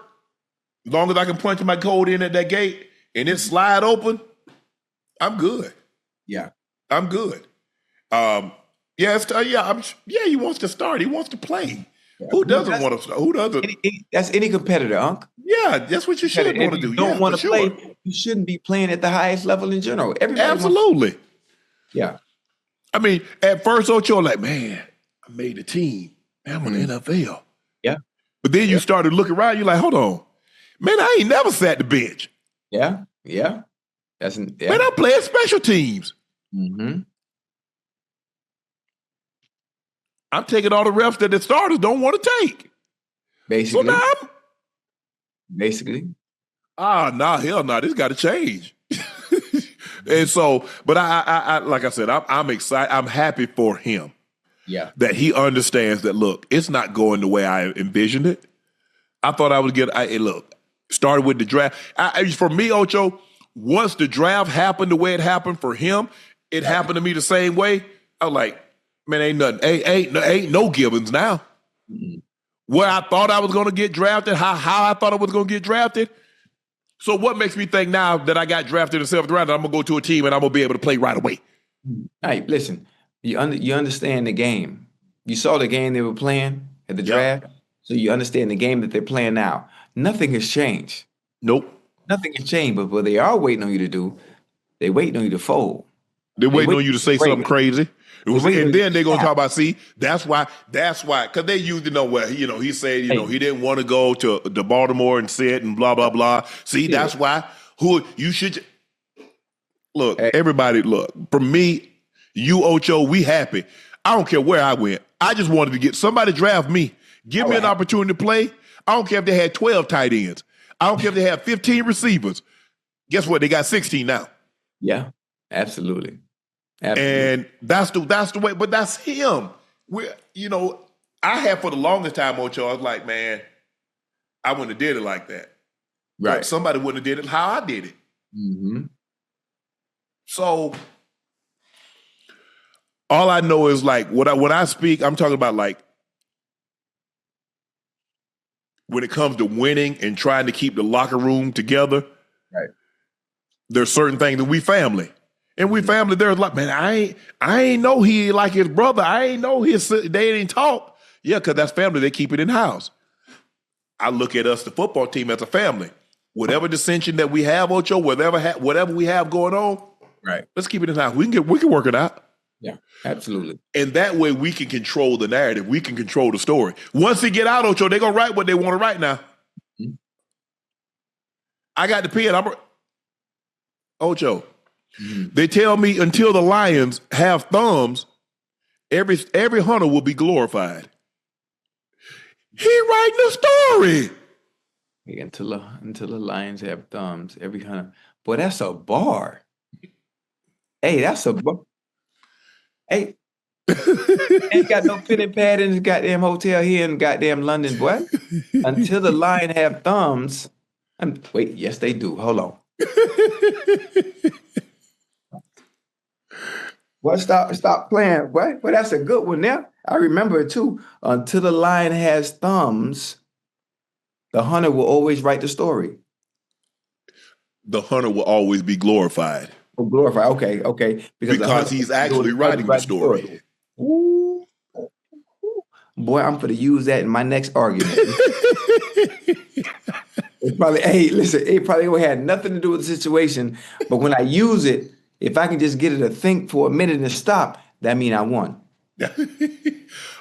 as long as I can punch my code in at that gate and it slide open, I'm good. Yeah, I'm good. He wants to start. He wants to play. Who doesn't want to start? Who doesn't? That's any competitor, Unc. Yeah, that's what you should want to do. If you don't want to play, you shouldn't be playing at the highest level in general. Absolutely. Yeah. I mean, at first, Ocho, like, man, I made the team. Man, I'm in the NFL. Yeah. But then you started looking around, you're like, hold on. Man, I ain't never sat the bench. Yeah. Yeah. Man, I'm playing special teams. Mm-hmm. I'm taking all the reps that the starters don't want to take. Basically. So now hell no, this got to change. And so, but I like I said, I'm excited. I'm happy for him. Yeah. That he understands that, look, it's not going the way I envisioned it. I thought I would started with the draft. For me, Ocho, once the draft happened the way it happened for him, it happened to me the same way. I was like, man, ain't nothing. Ain't no givens now. Mm-hmm. Where I thought I was going to get drafted, how I thought I was going to get drafted. So what makes me think now that I got drafted in the 7th round that I'm going to go to a team and I'm going to be able to play right away? Hey, listen, you understand the game. You saw the game they were playing at the draft, so you understand the game that they're playing now. Nothing has changed. Nope. Nothing has changed, but what they are waiting on you to do, they waiting on you to fold. They're waiting on you to say something crazy. And then they're going to talk about, see, that's why, because they used to know where, he said, he didn't want to go to Baltimore and sit and blah, blah, blah. See, that's why, you should, look, everybody, look, for me, you, Ocho, we happy. I don't care where I went. I just wanted to get somebody draft me. Give me an opportunity to play. I don't care if they had 12 tight ends. I don't care if they had 15 receivers. Guess what? They got 16 now. Yeah, absolutely. And that's the way, but that's him. I had for the longest time, Ocho, I was like, man, I wouldn't have did it like that. Right. But somebody wouldn't have did it how I did it. Mm-hmm. So all I know is like when I speak, I'm talking about like when it comes to winning and trying to keep the locker room together. Right. There's certain things that we family. And we family, there's like, man, I ain't know he like his brother. I ain't know they didn't talk. Yeah, because that's family. They keep it in house. I look at us, the football team, as a family. Whatever dissension that we have, Ocho, whatever we have going on, right? Let's keep it in house. We can work it out. Yeah, absolutely. And that way we can control the narrative. We can control the story. Once they get out, Ocho, they're gonna write what they want to write now. Mm-hmm. I got the pen. Ocho. Mm-hmm. They tell me until the lions have thumbs, every hunter will be glorified. He writing a story. Until the lions have thumbs, every hunter. Boy, that's a bar. Hey, that's a bar. Hey, ain't got no pen and pad in this goddamn hotel here in goddamn London, boy. Until the lion have thumbs. Wait, yes, they do. Hold on. Well, stop playing, boy. But that's a good one there. I remember it too. Until the lion has thumbs, the hunter will always write the story. The hunter will always be glorified. Oh, glorify. Okay. Because he's actually writing the story. Ooh. Boy, I'm gonna use that in my next argument. It probably would have nothing to do with the situation, but when I use it, if I can just get it to think for a minute and stop, that means I won.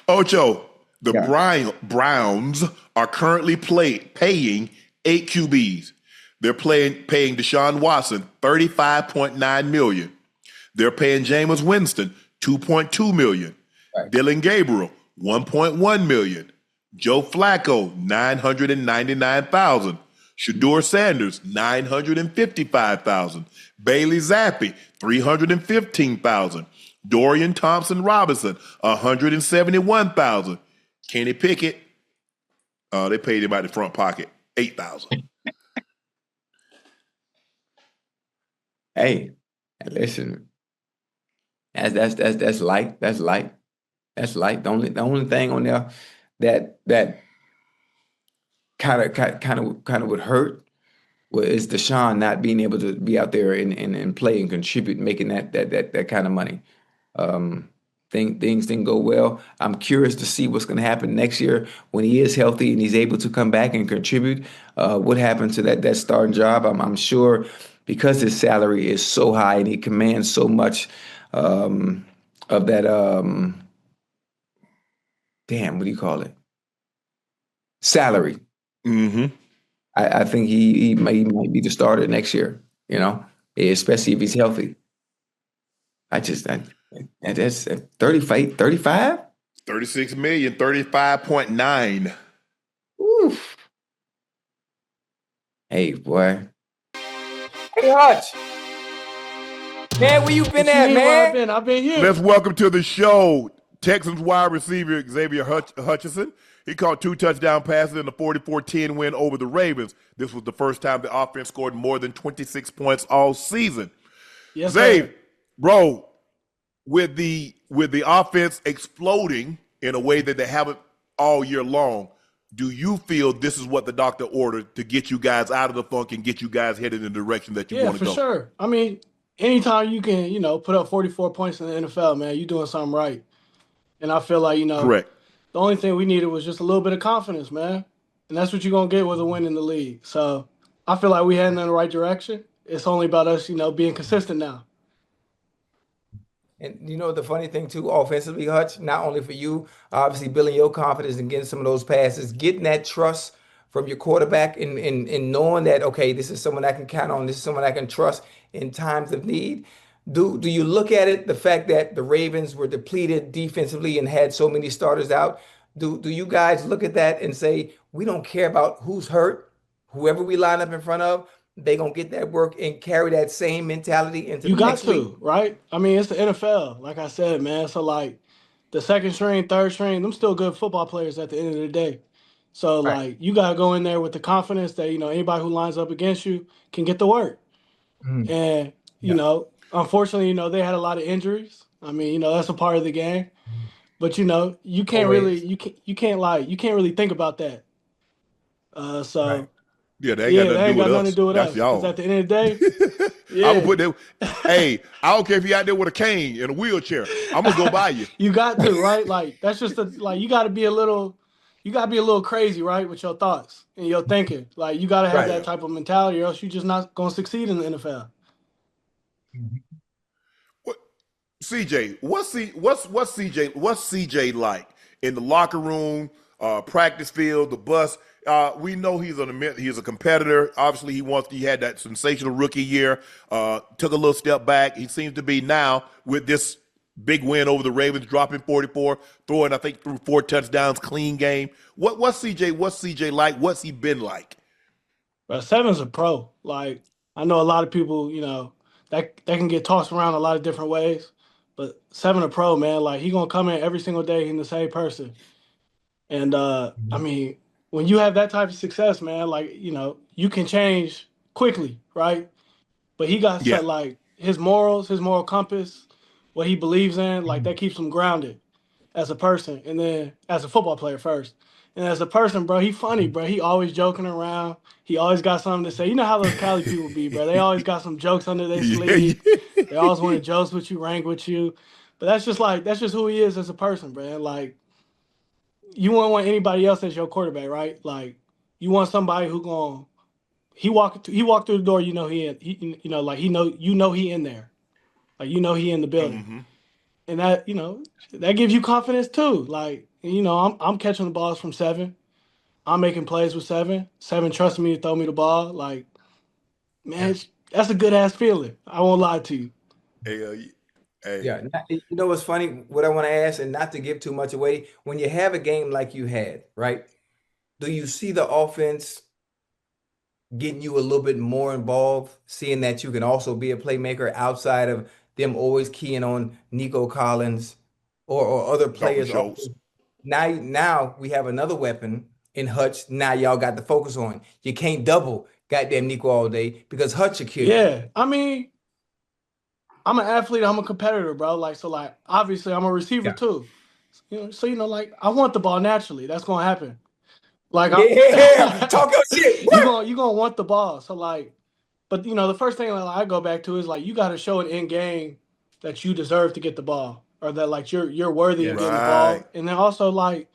Ocho, the Browns are currently paying 8 QBs. They're paying Deshaun Watson $35.9 million. They're paying Jameis Winston $2.2 million. Right. Dylan Gabriel $1.1 million. Joe Flacco $999,000. Shedeur Sanders $955,000. Bailey Zappi $315,000. Dorian Thompson-Robinson $171,000. Kenny Pickett, they paid him out the front pocket $8,000. Hey, listen, that's light. That's light. The only thing on there that kind of would hurt is Deshaun not being able to be out there and play and contribute, making that kind of money. Things didn't go well. I'm curious to see what's going to happen next year when he is healthy and he's able to come back and contribute. What happens to that starting job? I'm sure because his salary is so high and he commands so much of that. What do you call it? Salary. Mm-hmm. I think he might be the starter next year. Especially if he's healthy. That's 35? 36 million, 35.9. Oof. Hey, boy. Hey, Hutch. Man, where you been at, man? I've been here. Let's welcome to the show Texans wide receiver Xavier Hutchinson. He caught 2 touchdown passes in the 44-10 win over the Ravens. This was the first time the offense scored more than 26 points all season. Yes, Zave, bro, with the offense exploding in a way that they haven't all year long, do you feel this is what the doctor ordered to get you guys out of the funk and get you guys headed in the direction that you want to go? Yeah, for sure. I mean, anytime you can, put up 44 points in the NFL, man, you're doing something right. And I feel like, Correct. The only thing we needed was just a little bit of confidence, man. And that's what you're going to get with a win in the league. So I feel like we're heading in the right direction. It's only about us, being consistent now. And the funny thing too, offensively, Hutch, not only for you, obviously building your confidence and getting some of those passes, getting that trust from your quarterback and knowing that, okay, this is someone I can count on, this is someone I can trust in times of need. Do you look at it, the fact that the Ravens were depleted defensively and had so many starters out? Do you guys look at that and say, we don't care about who's hurt, whoever we line up in front of, they gonna get that work and carry that same mentality into the next week? You got to, right? I mean, it's the NFL, like I said, man. So like the second string, third string, them still good football players at the end of the day. So Right. like you gotta go in there with the confidence that anybody who lines up against you can get the work. Mhm. And unfortunately, they had a lot of injuries. I mean, that's a part of the game. But you can't Always. you can't really think about that. So Right. Yeah, they ain't got nothing to do with us. That's y'all. 'Cause at the end of the day, I'm gonna put that. Hey, I don't care if you out there with a cane and a wheelchair. I'm gonna go by you. you got to, right? Like that's just you got to be a little crazy, right, with your thoughts and your thinking. Like you got to have Right. that type of mentality, or else you're just not gonna succeed in the NFL. CJ, what's CJ like in the locker room, practice field, the bus? We know he's a competitor. Obviously, he had that sensational rookie year. Took a little step back. He seems to be now with this big win over the Ravens, dropping 44, throwing through 4 touchdowns, clean game. What's CJ like? What's he been like? But 7's a pro. Like, I know a lot of people, that can get tossed around a lot of different ways. But 7 a pro, man. Like, he gonna come in every single day in the same person. And I mean, when you have that type of success, man, like, you can change quickly, right? But he got Yeah. set like his morals, his moral compass, what he believes in, like that keeps him grounded as a person, and then as a football player first. And as a person, bro, he funny, bro. He always joking around. He always got something to say. You know how those Cali people be, bro. They always got some jokes under their Yeah. sleeve. They always want to jokes with you, rank with you. But that's just who he is as a person, bro. Like, you won't want anybody else as your quarterback, right? Like, you want somebody who going he walked through the door, like he in there. Like, he in the building. Mm-hmm. And that gives you confidence too. Like, I'm catching the balls from 7. I'm making plays with 7. 7 trusting me to throw me the ball. Like, man, that's a good ass feeling. I won't lie to you. Hey, Yeah, you know what's funny? What I want to ask, and not to give too much away, when you have a game like you had, right? Do you see the offense getting you a little bit more involved, seeing that you can also be a playmaker outside of them always keying on Nico Collins or other Dalton players? Schultz. Now we have another weapon in Hutch. Now y'all got the focus on. You can't double goddamn Nico all day because Hutch will kill you. Yeah, I mean, I'm an athlete. I'm a competitor, bro. Like, so, like, obviously, I'm a receiver Yeah. too. Like, I want the ball naturally. That's gonna happen. Like, Yeah, talk your shit. you gonna want the ball. So, like, but the first thing I go back to is, like, you got to show it in game that you deserve to get the ball, or that, like, you're worthy of getting the Right. ball. And then also, like,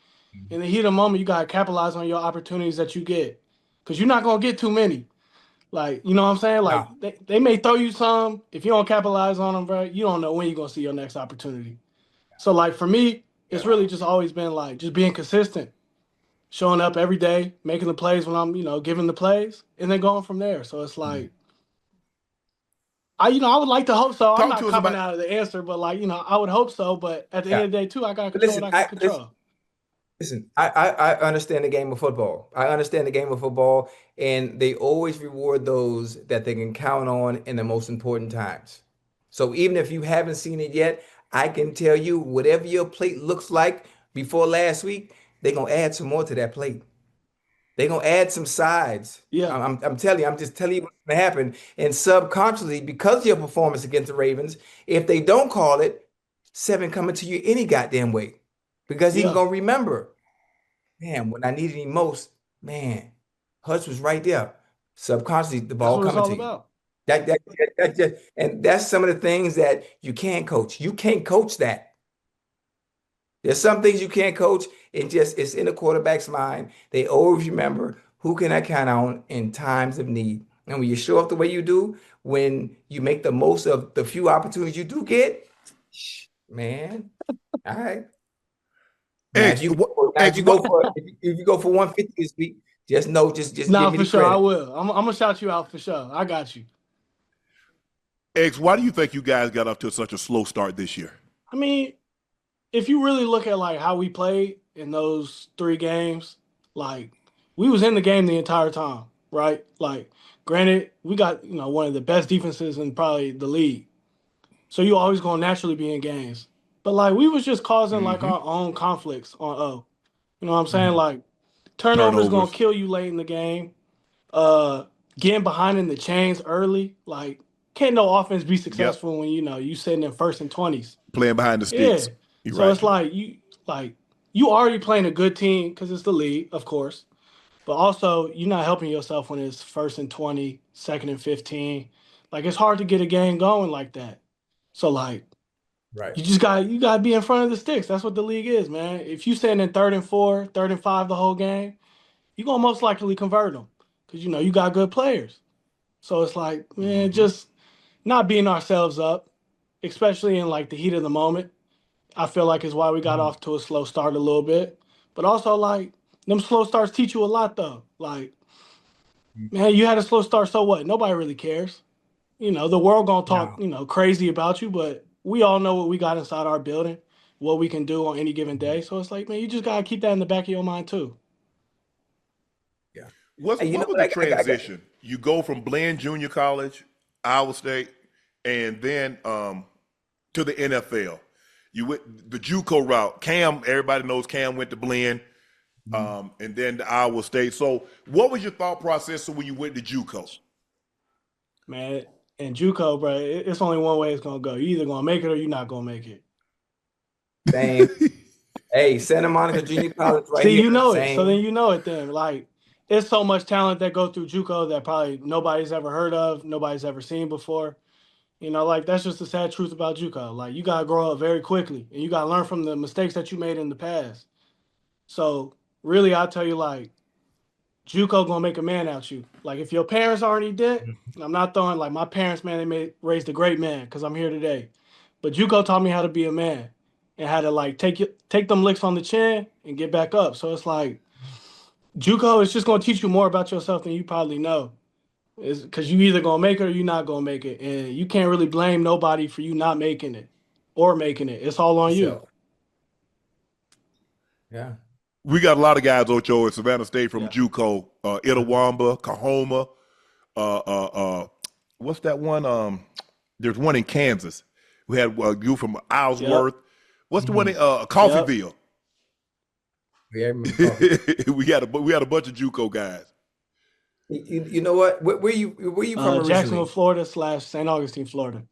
in the heat of the moment, you gotta capitalize on your opportunities that you get, because you're not gonna get too many. Like, you know what I'm saying? Like, No. they may throw you some. If you don't capitalize on them, bro, you don't know when you're gonna see your next opportunity. So, like, for me, it's really just always been like just being consistent, showing up every day, making the plays when I'm, giving the plays, and then going from there. So it's like, I would like to hope so. I'm Talk not to us coming about. out of the answer, but, like, I would hope so. But at the end Yeah. of the day, too, I gotta But control listen, what I can control. Listen, I understand the game of football. I understand the game of football, and they always reward those that they can count on in the most important times. So even if you haven't seen it yet, I can tell you whatever your plate looks like before last week, they're gonna add some more to that plate. They're gonna add some sides. Yeah, I'm telling you, I'm just telling you what's gonna happen. And subconsciously, because of your performance against the Ravens, if they don't call it, 7 coming to you any goddamn way. Because he's yeah. gonna remember, man, when I needed him most, man, Hutch was right there. Subconsciously, the That's ball what it's coming all to you. about. That just, and that's some of the things that you can't coach. You can't coach that. There's some things you can't coach. It's in the quarterback's mind. They always remember who can I count on in times of need. And when you show up the way you do, when you make the most of the few opportunities you do get, man, all right. Now, X, what, X, what? if you go for 150 this week, just know, just Nah, give me for the sure, I credit. will. I'm gonna shout you out for sure. I got you. X, why do you think you guys got off to such a slow start this year? I mean, if you really look at, like, how we played in those 3 games, like, we was in the game the entire time, right? Like, granted, we got, one of the best defenses in probably the league. So you always gonna naturally be in games. But, like, we was just causing, like, Mm-hmm. our own conflicts on O. You know what I'm saying? Like, turnovers gonna Turnovers. kill you late in the game. Uh Getting behind in the chains early. Like, can't no offense be Yep. successful when you sitting in first and 20s. Playing behind the Yeah. sticks. You're So right. it's like you already playing a good team because it's the league, of course. But also, you're not helping yourself when it's first and 20, second and 15. Like, it's hard to get a game going like that. So, like, Right. you gotta be in front of the sticks. That's what the league is, man. If you sitting in third and 4, third and 5 the whole game, you're gonna most likely convert them. Because you got good players. So it's like, man, Mm-hmm. just not beating ourselves up, especially in, like, the heat of the moment. I feel like is why we got off to a slow start a little bit. But also, like, them slow starts teach you a lot though. Like, man, you had a slow start, so what? Nobody really cares. The world gonna talk, No. crazy about you, but we all know what we got inside our building, what we can do on any given day. So it's like, man, you just gotta keep that in the back of your mind too. Yeah. Hey, you know What was what? the I got transition? You go from Blinn Junior College, Iowa State, and then to the NFL. You went the JUCO route. Cam, everybody knows Cam went to Blinn, and then to Iowa State. So, what was your thought process when you went to JUCO? Man, and JUCO, bro, it's only one way it's gonna go. You either gonna make it or you're not gonna make it. same. Hey, Santa Monica Junior College right See, here. you know it. Same. So then you know it then. Like, it's so much talent that go through JUCO that probably nobody's ever heard of, nobody's ever seen before. You know, like that's just the sad truth about JUCO. Like you gotta grow up very quickly and you gotta learn from the mistakes that you made in the past. So really I tell you, like, JUCO gonna make a man out you. Like if your parents already did, and I'm not throwing like my parents, man, they raised a great man because I'm here today. But JUCO taught me how to be a man and how to like take them licks on the chin and get back up. So it's like JUCO is just gonna teach you more about yourself than you probably know. Is because you either gonna make it or you're not gonna make it. And you can't really blame nobody for you not making it or making it. It's all on you. So, yeah. We got a lot of guys, Ocho, at Savannah State from Yeah. JUCO, Itawamba, Kahoma. What's that one? There's one in Kansas. We had you from Islesworth. What's the one in Coffeeville? Yeah, I remember Coffee. we had a bunch of JUCO guys. You know what? Where you from Jacksonville, originally? Florida / St. Augustine, Florida.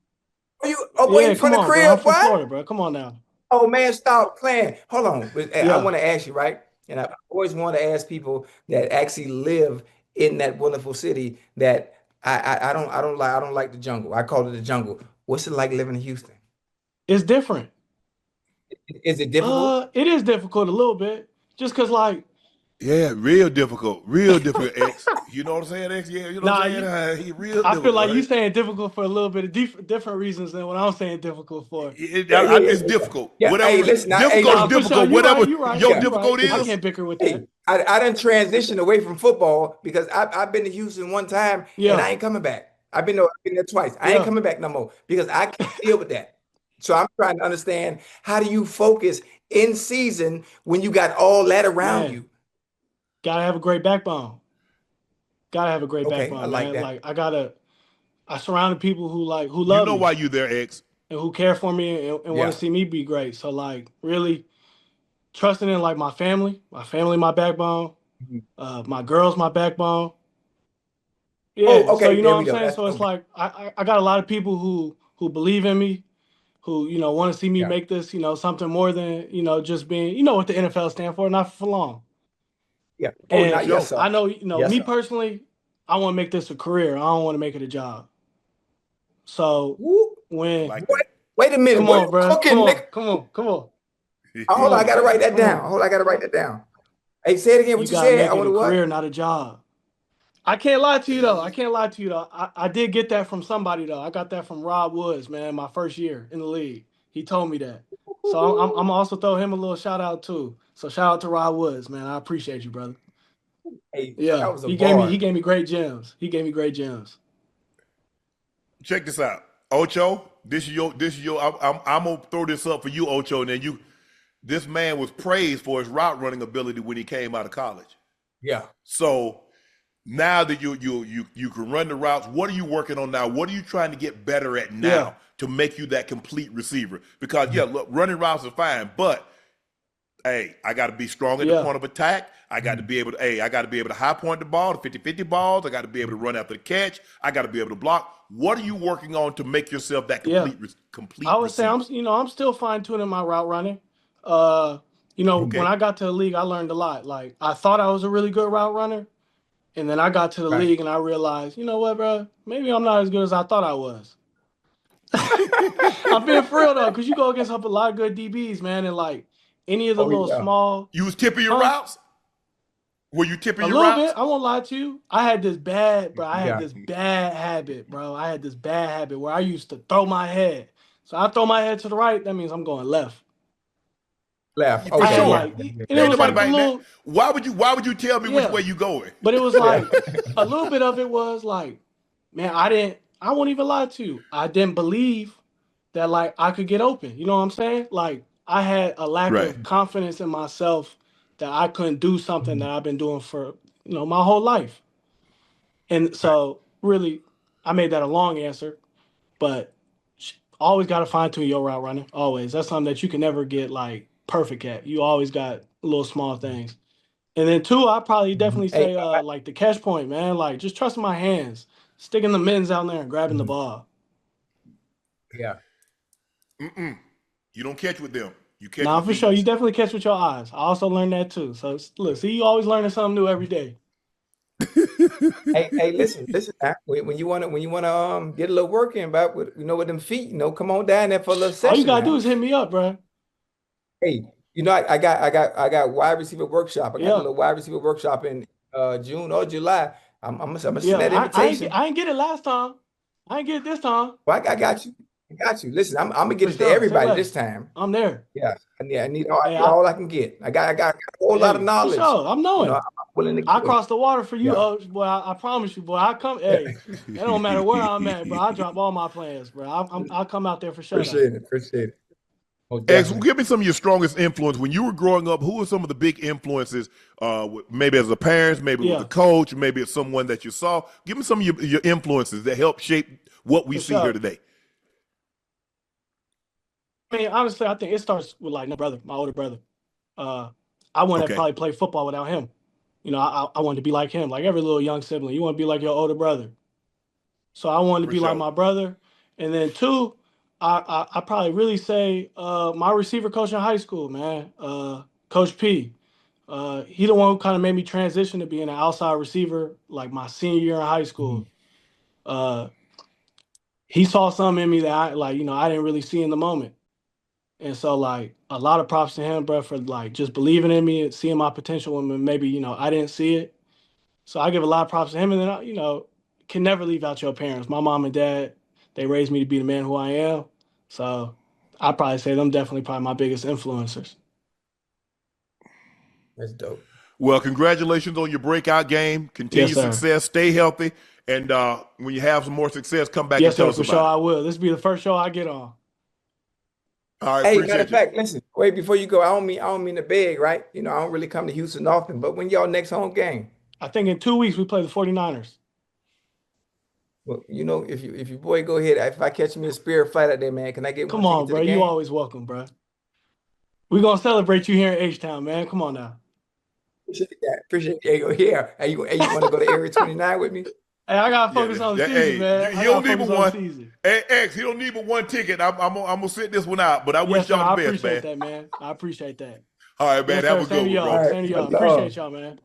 Boy, Yeah, you from come the on, bro. crib, I'm from boy? Florida, bro. Come on now. Oh man, stop playing. Hold on. I Yeah. want to ask you, right? And I always want to ask people that actually live in that wonderful city that I don't like the jungle. I call it the jungle. What's it like living in Houston? It's different. Is it difficult? It is difficult a little bit. Just cause like Yeah, real difficult, X. You know what I'm saying, X? Yeah, you know what I'm saying? He real difficult. I feel like right? you saying difficult for a little bit of different reasons than what I'm saying difficult for. It's difficult. Yeah, Whatever. hey, listen, difficult is for difficult. sure. Whatever You're right. your difficult is. I can't bicker with Hey, that. I done transitioned away from football because I've been to Houston one time and I ain't coming back. I've been there twice. I ain't coming back no more because I can't deal with that. So I'm trying to understand, how do you focus in season when you got all that around you? Gotta have a great backbone. Gotta have a great backbone. I like man. that. Like I surrounded people who love You know me why you there, X? and who care for me and want to see me be great. So like really trusting in like my family, my backbone, my girls, my backbone. Yeah. Oh, okay. So you know There what we I'm go. saying? That's So it's okay. like I got a lot of people who believe in me, who, you know, want to see me Yeah. make this, you know, something more than, you know, just being, you know what the NFL stand for, not for long. Yeah. Oh, And not yes, sir. I know, you know, Yes, me sir. personally, I want to make this a career. I don't want to make it a job. So Woo. when Like Boy, wait a minute. come What on, you bro. cooking, nigga? Come on. Oh, hold on, I gotta write that down. Hold on, I gotta write that down. Hey, say it again. What you gotta said? make I it want a to what? career, not a job. I can't lie to you though. I did get that from somebody though. I got that from Rob Woods, man, my first year in the league. He told me that. So I'm also throw him a little shout out too. So shout out to Rob Woods, man. I appreciate you, brother. Hey, Yeah. that was a He bar. gave me great gems. Check this out, Ocho. This is your. I'm gonna throw this up for you, Ocho. And then this man was praised for his route running ability when he came out of college. Yeah. So now that you can run the routes, what are you working on now? What are you trying to get better at now to make you that complete receiver? Because look, running routes are fine, but hey, I got to be strong at the point of attack. I got to be able to high point the ball, the 50-50 balls. I got to be able to run after the catch. I got to be able to block. What are you working on to make yourself that complete I would receiver? say I'm still fine tuning my route running. When I got to the league, I learned a lot. Like I thought I was a really good route runner, and then I got to the league and I realized, you know what, bro? Maybe I'm not as good as I thought I was. I'm being for real though, because you go against a lot of good DBs, man, and like any of the small. You was tipping your routes? Were you tipping your routes? A little bit. I won't lie to you. I had this bad habit, bro. I had this bad habit where I used to throw my head. So I throw my head to the right. That means I'm going left. Left. For Okay. sure. And it was like why would you tell me which way you going? But it was like a little bit of it was like, man, I won't even lie to you. I didn't believe that like I could get open. You know what I'm saying? Like I had a lack of confidence in myself that I couldn't do something that I've been doing for my whole life. And so really, I made that a long answer, but always got to fine tune your route running. Always. That's something that you can never get like perfect at. You always got little small things. And then two, I probably definitely Hey, say like the catch point, man. Like just trusting my hands, sticking the mittens out there and grabbing the ball. yeah. You don't catch with them. You catch Nah, with for sure. these. You definitely catch with your eyes. I also learned that too. So look, see, you always learning something new every day. Hey, listen. Now. When you wanna get a little work in about with with them feet, come on down there for a little All you session gotta do now. is hit me up, bro. Hey, I got wide receiver workshop. I got a Yeah, little wide receiver workshop in June or July. I'm gonna yeah. send that invitation. I ain't get it last time. I ain't get it this time. Well, I got you. I got you. Listen, I'm gonna get For it to sure. Say everybody less. this time. I'm there. Yeah, I need Hey, all I can get. I got a whole lot of for knowledge. sure. I'm knowing. I'm willing to I give. cross the water for you, Yeah. boy. I promise you, boy. I come. Hey, it don't matter where I'm at, bro. I drop all my plans, bro. I'll come out there for sure. Though. Appreciate it. Oh, X, well, definitely. give me some of your strongest influence when you were growing up. Who were some of the big influences? Maybe as a parent, maybe with Yeah, a coach, maybe it's someone that you saw. Give me some of your influences that help shape what we for see here sure. today. I mean, honestly, I think it starts with like my brother, my older brother. Uh, I wouldn't have Okay, probably played football without him. I wanted to be like him, like every little young sibling. You want to be like your older brother. So I wanted to for be like sure. my brother. And then two, I probably really say my receiver coach in high school, man, Coach P. He the one who kind of made me transition to being an outside receiver, like my senior year in high Mhm. school. Uh, he saw something in me that I didn't really see in the moment. And so like a lot of props to him, bro, for like just believing in me and seeing my potential when maybe, I didn't see it. So I give a lot of props to him. And then, can never leave out your parents. My mom and dad, they raised me to be the man who I am. So I'd probably say them definitely probably my biggest influencers. That's dope. Well, congratulations on your breakout game. Yes, Continued sir. success. Stay healthy, and when you have some more success, come back and Yes, tell sir, us for sure about it. I will. This will be the first show I get on. All right, Hey, matter of appreciate you. fact, listen. Wait before you go. I don't mean to beg, right? I don't really come to Houston often, but when y'all next home game? I think in 2 weeks we play the 49ers. Well, if your boy go ahead, if I catch me a Spirit flight out there, man, can I get one Come ticket on, to bro. the You game? always welcome, bro. We're going to celebrate you here in H-Town, man. Come on now. Appreciate that. Appreciate it. Hey, go here. Hey, you want to go to Area 29 with me? Hey, I got to Yeah, focus on the season, hey, man. he I got don't to need but focus on the one. season. Hey, X, he don't need but one ticket. I'm gonna sit this one out, but I Yes, wish sir. y'all the I best, appreciate man. that, man. I appreciate that. All right, man. Yes, Have sir. a Same good to one, All y'all. bro. right. Same to Much y'all. love. Appreciate y'all, man.